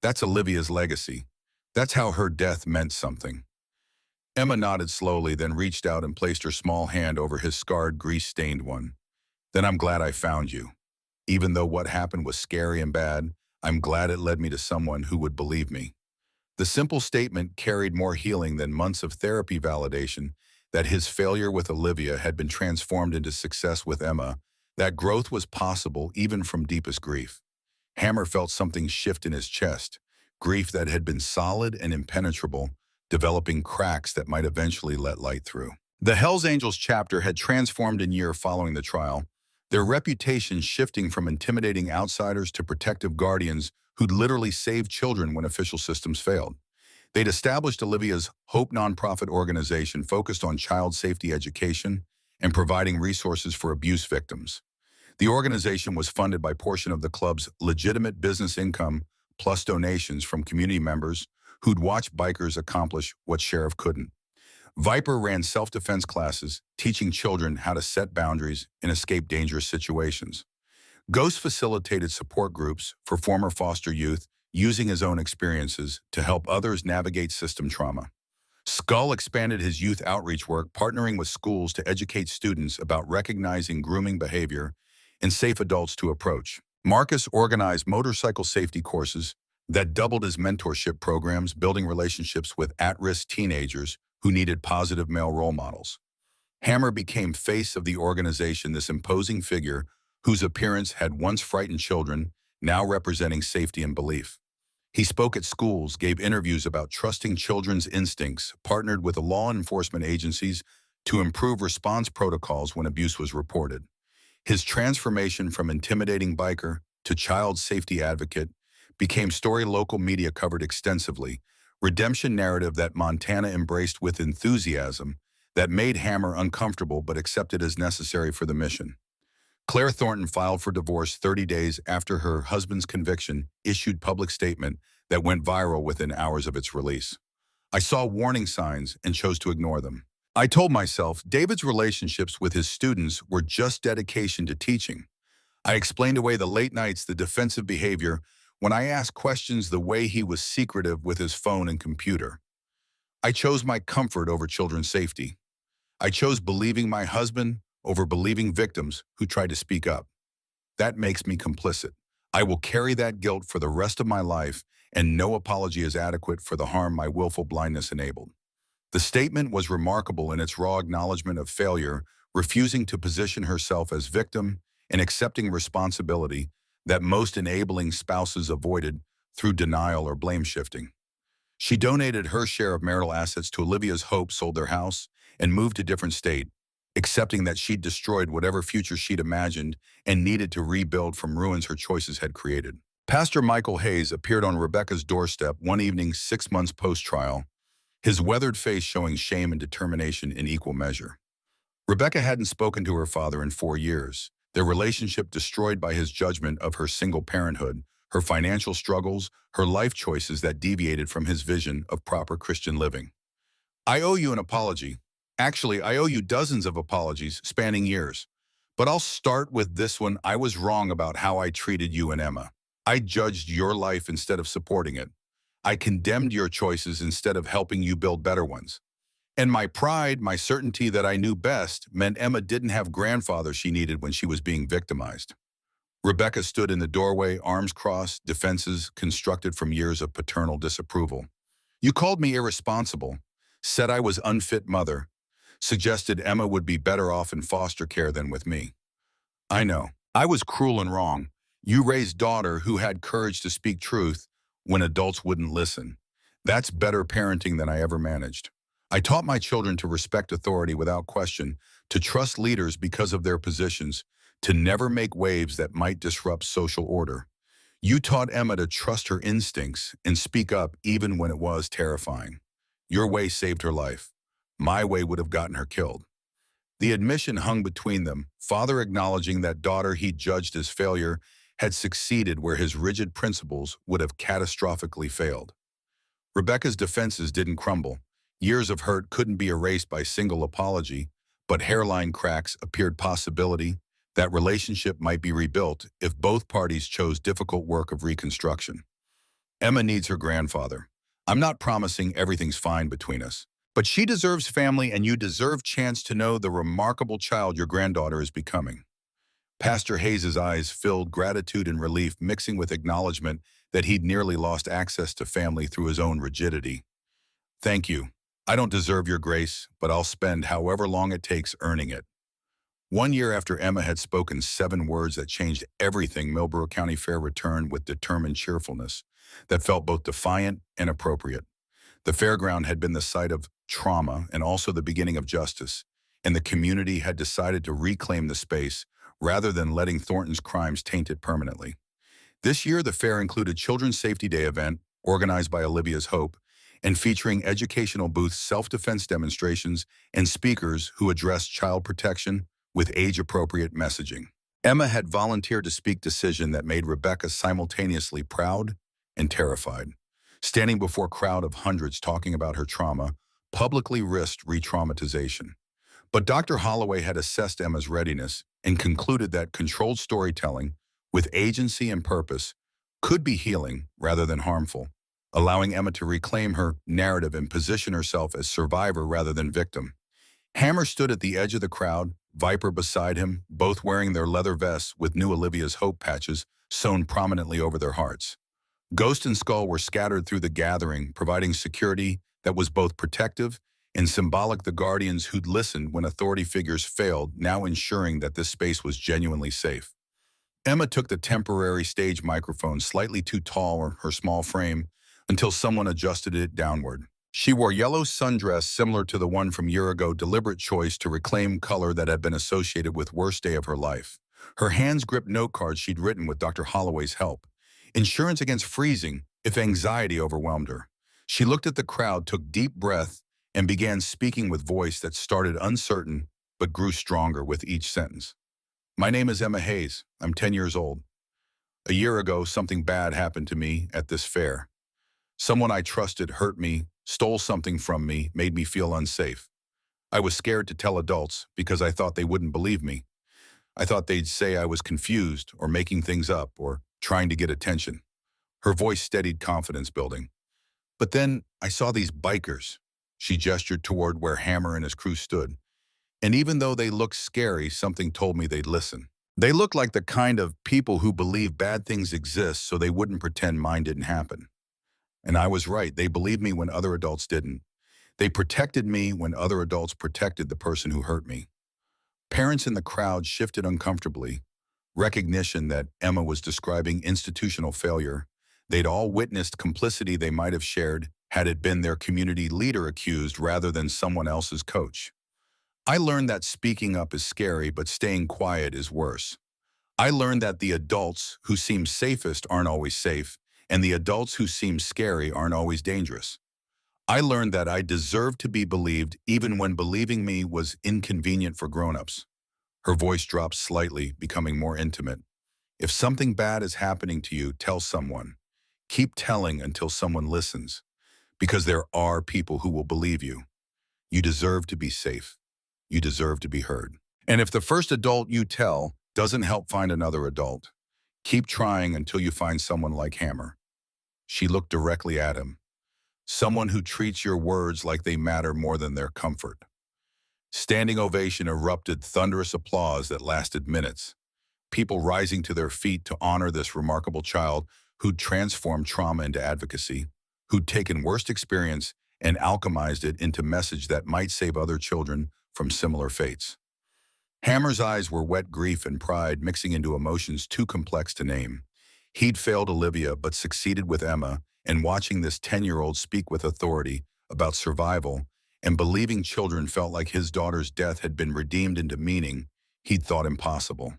That's Olivia's legacy. That's how her death meant something." Emma nodded slowly, then reached out and placed her small hand over his scarred, grease-stained one. "Then I'm glad I found you. Even though what happened was scary and bad, I'm glad it led me to someone who would believe me." The simple statement carried more healing than months of therapy validation, that his failure with Olivia had been transformed into success with Emma, that growth was possible even from deepest grief. Hammer felt something shift in his chest, grief that had been solid and impenetrable, developing cracks that might eventually let light through. The Hells Angels chapter had transformed in year following the trial, their reputation shifting from intimidating outsiders to protective guardians who'd literally saved children when official systems failed. They'd established Olivia's Hope nonprofit organization focused on child safety education and providing resources for abuse victims. The organization was funded by portion of the club's legitimate business income plus donations from community members who'd watched bikers accomplish what Sheriff couldn't. Viper ran self-defense classes, teaching children how to set boundaries and escape dangerous situations. Ghost facilitated support groups for former foster youth, using his own experiences to help others navigate system trauma. Skull expanded his youth outreach work, partnering with schools to educate students about recognizing grooming behavior and safe adults to approach. Marcus organized motorcycle safety courses that doubled his mentorship programs, building relationships with at-risk teenagers who needed positive male role models. Hammer became face of the organization, this imposing figure whose appearance had once frightened children, now representing safety and belief. He spoke at schools, gave interviews about trusting children's instincts, partnered with law enforcement agencies to improve response protocols when abuse was reported. His transformation from intimidating biker to child safety advocate became story local media covered extensively, redemption narrative that Montana embraced with enthusiasm that made Hammer uncomfortable but accepted as necessary for the mission. Claire Thornton filed for divorce 30 days after her husband's conviction, issued public statement that went viral within hours of its release. I saw warning signs and chose to ignore them. I told myself David's relationships with his students were just dedication to teaching. I explained away the late nights, the defensive behavior, when I asked questions, the way he was secretive with his phone and computer. I chose my comfort over children's safety. I chose believing my husband over believing victims who tried to speak up. That makes me complicit. I will carry that guilt for the rest of my life, and no apology is adequate for the harm my willful blindness enabled. The statement was remarkable in its raw acknowledgement of failure, refusing to position herself as victim and accepting responsibility that most enabling spouses avoided through denial or blame shifting. She donated her share of marital assets to Olivia's Hope, sold their house, and moved to a different state, accepting that she'd destroyed whatever future she'd imagined and needed to rebuild from ruins her choices had created. Pastor Michael Hayes appeared on Rebecca's doorstep one evening 6 months post-trial, his weathered face showing shame and determination in equal measure. Rebecca hadn't spoken to her father in 4 years, their relationship destroyed by his judgment of her single parenthood, her financial struggles, her life choices that deviated from his vision of proper Christian living. I owe you an apology. Actually, I owe you dozens of apologies spanning years. But I'll start with this one. I was wrong about how I treated you and Emma. I judged your life instead of supporting it. I condemned your choices instead of helping you build better ones. And my pride, my certainty that I knew best, meant Emma didn't have grandfather she needed when she was being victimized. Rebecca stood in the doorway, arms crossed, defenses constructed from years of paternal disapproval. You called me irresponsible, said I was unfit mother, suggested Emma would be better off in foster care than with me. I know, I was cruel and wrong. You raised daughter who had courage to speak truth when adults wouldn't listen. That's better parenting than I ever managed. I taught my children to respect authority without question, to trust leaders because of their positions, to never make waves that might disrupt social order. You taught Emma to trust her instincts and speak up even when it was terrifying. Your way saved her life. My way would have gotten her killed. The admission hung between them, father acknowledging that daughter he judged as failure had succeeded where his rigid principles would have catastrophically failed. Rebecca's defenses didn't crumble. Years of hurt couldn't be erased by single apology, but hairline cracks appeared possibility that relationship might be rebuilt if both parties chose difficult work of reconstruction. Emma needs her grandfather. I'm not promising everything's fine between us, but she deserves family and you deserve chance to know the remarkable child your granddaughter is becoming. Pastor Hayes's eyes filled gratitude and relief mixing with acknowledgement that he'd nearly lost access to family through his own rigidity. Thank you. I don't deserve your grace, but I'll spend however long it takes earning it. 1 year after Emma had spoken 7 words that changed everything, Millbrook County Fair returned with determined cheerfulness that felt both defiant and appropriate. The fairground had been the site of trauma and also the beginning of justice, and the community had decided to reclaim the space rather than letting Thornton's crimes taint it permanently. This year, the fair included Children's Safety Day event, organized by Olivia's Hope, and featuring educational booths, self-defense demonstrations, and speakers who addressed child protection with age-appropriate messaging. Emma had volunteered to speak decision that made Rebecca simultaneously proud and terrified. Standing before a crowd of hundreds talking about her trauma, publicly risked re-traumatization. But Dr. Holloway had assessed Emma's readiness and concluded that controlled storytelling, with agency and purpose, could be healing rather than harmful, allowing Emma to reclaim her narrative and position herself as survivor rather than victim. Hammer stood at the edge of the crowd, Viper beside him, both wearing their leather vests with new Olivia's Hope patches sewn prominently over their hearts. Ghost and Skull were scattered through the gathering, providing security that was both protective and symbolic the guardians who'd listened when authority figures failed, now ensuring that this space was genuinely safe. Emma took the temporary stage microphone slightly too tall for her small frame until someone adjusted it downward. She wore yellow sundress similar to the one from year ago, deliberate choice to reclaim color that had been associated with worst day of her life. Her hands gripped note cards she'd written with Dr. Holloway's help. Insurance against freezing if anxiety overwhelmed her. She looked at the crowd, took deep breath, and began speaking with voice that started uncertain but grew stronger with each sentence. My name is Emma Hayes. I'm 10 years old. A year ago, something bad happened to me at this fair. Someone I trusted hurt me, stole something from me, made me feel unsafe. I was scared to tell adults because I thought they wouldn't believe me. I thought they'd say I was confused or making things up or trying to get attention. Her voice steadied, confidence building. But then I saw these bikers. She gestured toward where Hammer and his crew stood. And even though they looked scary, something told me they'd listen. They looked like the kind of people who believe bad things exist so they wouldn't pretend mine didn't happen. And I was right. They believed me when other adults didn't. They protected me when other adults protected the person who hurt me. Parents in the crowd shifted uncomfortably. Recognition that Emma was describing institutional failure. They'd all witnessed complicity they might have shared had it been their community leader accused rather than someone else's coach. I learned that speaking up is scary, but staying quiet is worse. I learned that the adults who seem safest aren't always safe, and the adults who seem scary aren't always dangerous. I learned that I deserved to be believed even when believing me was inconvenient for grown-ups. Her voice dropped slightly, becoming more intimate. If something bad is happening to you, tell someone. Keep telling until someone listens, because there are people who will believe you. You deserve to be safe. You deserve to be heard. And if the first adult you tell doesn't help find another adult, keep trying until you find someone like Hammer. She looked directly at him. Someone who treats your words like they matter more than their comfort. Standing ovation erupted, thunderous applause that lasted minutes. People rising to their feet to honor this remarkable child who'd transformed trauma into advocacy, who'd taken worst experience and alchemized it into message that might save other children from similar fates. Hammer's eyes were wet grief and pride mixing into emotions too complex to name. He'd failed Olivia but succeeded with Emma, and watching this 10-year-old speak with authority about survival and believing children felt like his daughter's death had been redeemed into meaning he'd thought impossible.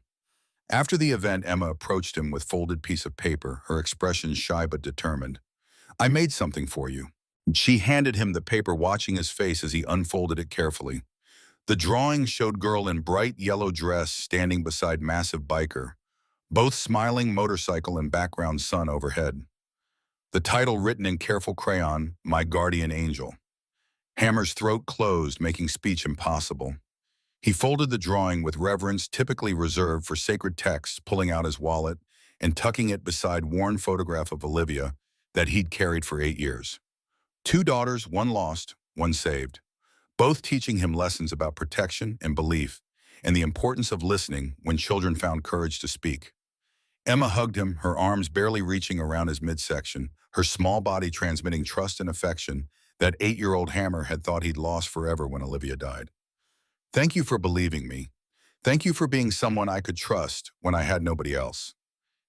After the event, Emma approached him with folded piece of paper, her expression shy but determined. I made something for you. She handed him the paper, watching his face as he unfolded it carefully. The drawing showed girl in bright yellow dress standing beside massive biker, both smiling, motorcycle and background sun overhead. The title written in careful crayon, My Guardian Angel. Hammer's throat closed, making speech impossible. He folded the drawing with reverence typically reserved for sacred texts, pulling out his wallet and tucking it beside worn photograph of Olivia that he'd carried for 8 years. 2 daughters, one lost, one saved, both teaching him lessons about protection and belief and the importance of listening when children found courage to speak. Emma hugged him, her arms barely reaching around his midsection, her small body transmitting trust and affection that 8-year-old Hammer had thought he'd lost forever when Olivia died. Thank you for believing me. Thank you for being someone I could trust when I had nobody else.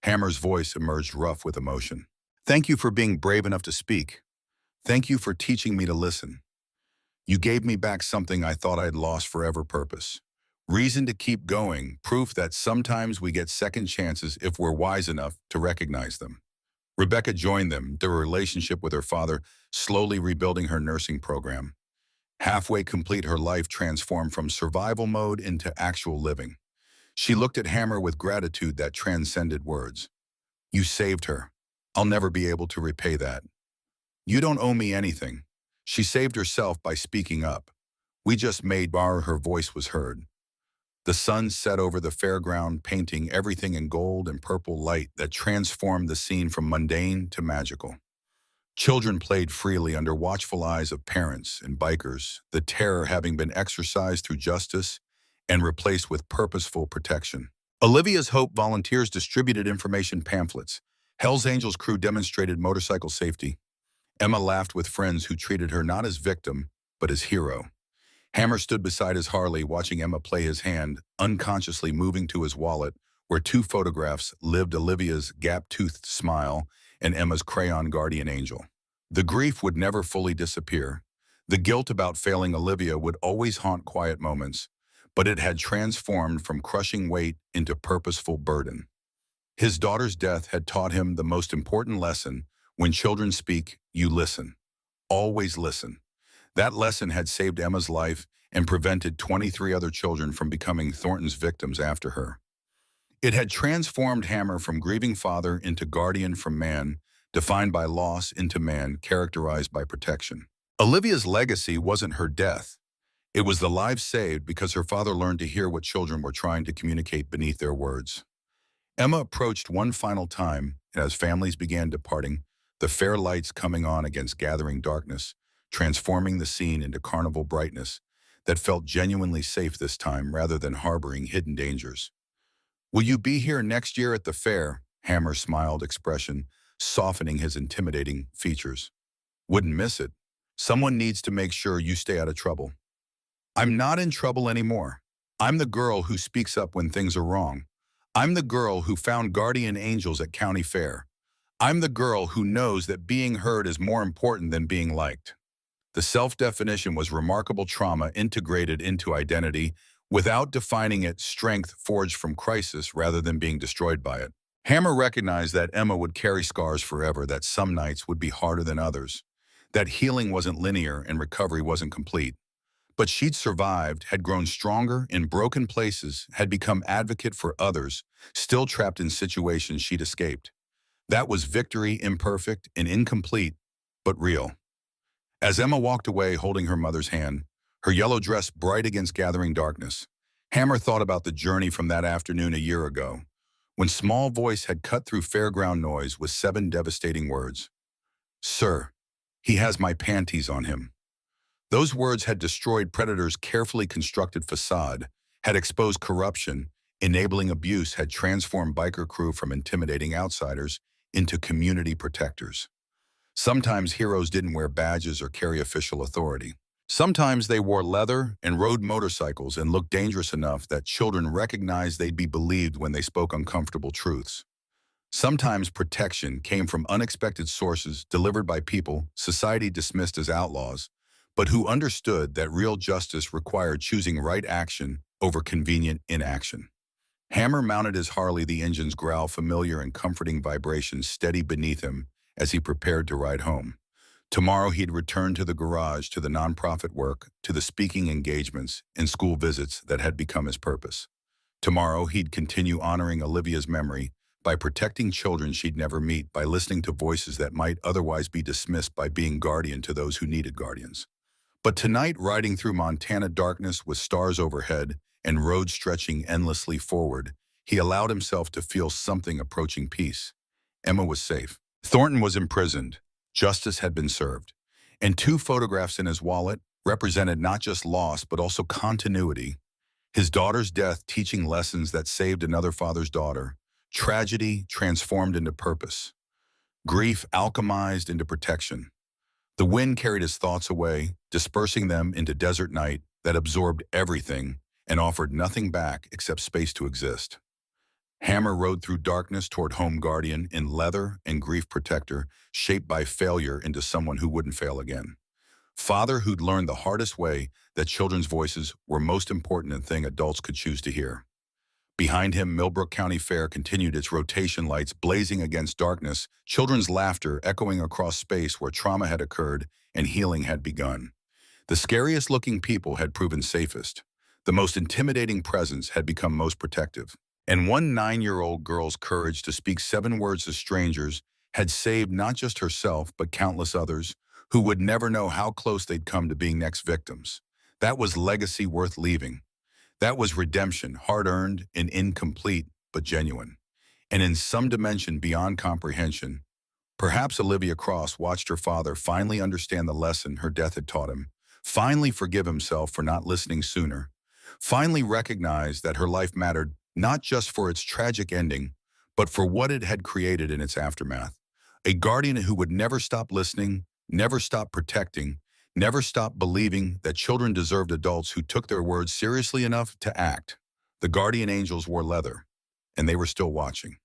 Hammer's voice emerged rough with emotion. Thank you for being brave enough to speak. Thank you for teaching me to listen. You gave me back something I thought I'd lost forever: purpose. Reason to keep going, proof that sometimes we get second chances if we're wise enough to recognize them. Rebecca joined them, their relationship with her father slowly rebuilding her nursing program. Halfway complete, her life transformed from survival mode into actual living. She looked at Hammer with gratitude that transcended words. You saved her. I'll never be able to repay that. You don't owe me anything. She saved herself by speaking up. We just made sure her voice was heard. The sun set over the fairground, painting everything in gold and purple light that transformed the scene from mundane to magical. Children played freely under watchful eyes of parents and bikers, the terror having been exorcised through justice and replaced with purposeful protection. Olivia's Hope volunteers distributed information pamphlets. Hell's Angels crew demonstrated motorcycle safety. Emma laughed with friends who treated her not as victim, but his hero. Hammer stood beside his Harley, watching Emma play his hand, unconsciously moving to his wallet, where two photographs lived: Olivia's gap-toothed smile and Emma's crayon guardian angel. The grief would never fully disappear. The guilt about failing Olivia would always haunt quiet moments, but it had transformed from crushing weight into purposeful burden. His daughter's death had taught him the most important lesson: when children speak, you listen. Always listen. That lesson had saved Emma's life and prevented 23 other children from becoming Thornton's victims after her. It had transformed Hammer from grieving father into guardian from man, defined by loss, into man characterized by protection. Olivia's legacy wasn't her death. It was the lives saved because her father learned to hear what children were trying to communicate beneath their words. Emma approached one final time, and as families began departing, the fair lights coming on against gathering darkness, transforming the scene into carnival brightness that felt genuinely safe this time rather than harboring hidden dangers. "Will you be here next year at the fair?" Hammer's smiled expression, softening his intimidating features. "Wouldn't miss it. Someone needs to make sure you stay out of trouble." "I'm not in trouble anymore. I'm the girl who speaks up when things are wrong. I'm the girl who found guardian angels at County Fair. I'm the girl who knows that being heard is more important than being liked." The self-definition was remarkable: trauma integrated into identity without defining it, strength forged from crisis rather than being destroyed by it. Hammer recognized that Emma would carry scars forever, that some nights would be harder than others, that healing wasn't linear and recovery wasn't complete. But she'd survived, had grown stronger in broken places, had become advocate for others, still trapped in situations she'd escaped. That was victory, imperfect and incomplete, but real. As Emma walked away holding her mother's hand, her yellow dress bright against gathering darkness, Hammer thought about the journey from that afternoon a year ago, when small voice had cut through fairground noise with 7 devastating words. "Sir, he has my panties on him." Those words had destroyed predators' carefully constructed facade, had exposed corruption, enabling abuse, had transformed biker crew from intimidating outsiders into community protectors. Sometimes heroes didn't wear badges or carry official authority. Sometimes they wore leather and rode motorcycles and looked dangerous enough that children recognized they'd be believed when they spoke uncomfortable truths. Sometimes protection came from unexpected sources delivered by people society dismissed as outlaws, but who understood that real justice required choosing right action over convenient inaction. Hammer mounted his Harley, the engine's growl familiar and comforting vibrations steady beneath him as he prepared to ride home. Tomorrow he'd return to the garage, to the nonprofit work, to the speaking engagements and school visits that had become his purpose. Tomorrow he'd continue honoring Olivia's memory by protecting children she'd never meet, by listening to voices that might otherwise be dismissed, by being guardian to those who needed guardians. But tonight, riding through Montana darkness with stars overhead and roads stretching endlessly forward, he allowed himself to feel something approaching peace. Emma was safe. Thornton was imprisoned. Justice had been served. And 2 photographs in his wallet represented not just loss, but also continuity. His daughter's death teaching lessons that saved another father's daughter. Tragedy transformed into purpose. Grief alchemized into protection. The wind carried his thoughts away, dispersing them into desert night that absorbed everything and offered nothing back except space to exist. Hammer rode through darkness toward home guardian in leather and grief protector, shaped by failure into someone who wouldn't fail again. Father who'd learned the hardest way that children's voices were most important thing adults could choose to hear. Behind him, Millbrook County Fair continued, its rotation lights blazing against darkness, children's laughter echoing across space where trauma had occurred and healing had begun. The scariest-looking people had proven safest. The most intimidating presence had become most protective. And one 9-year-old girl's courage to speak 7 words to strangers had saved not just herself, but countless others who would never know how close they'd come to being next victims. That was legacy worth leaving. That was redemption, hard-earned and incomplete, but genuine. And in some dimension beyond comprehension, perhaps Olivia Cross watched her father finally understand the lesson her death had taught him, finally forgive himself for not listening sooner, finally recognize that her life mattered not just for its tragic ending, but for what it had created in its aftermath. A guardian who would never stop listening, never stop protecting, never stopped believing that children deserved adults who took their words seriously enough to act. The guardian angels wore leather, and they were still watching.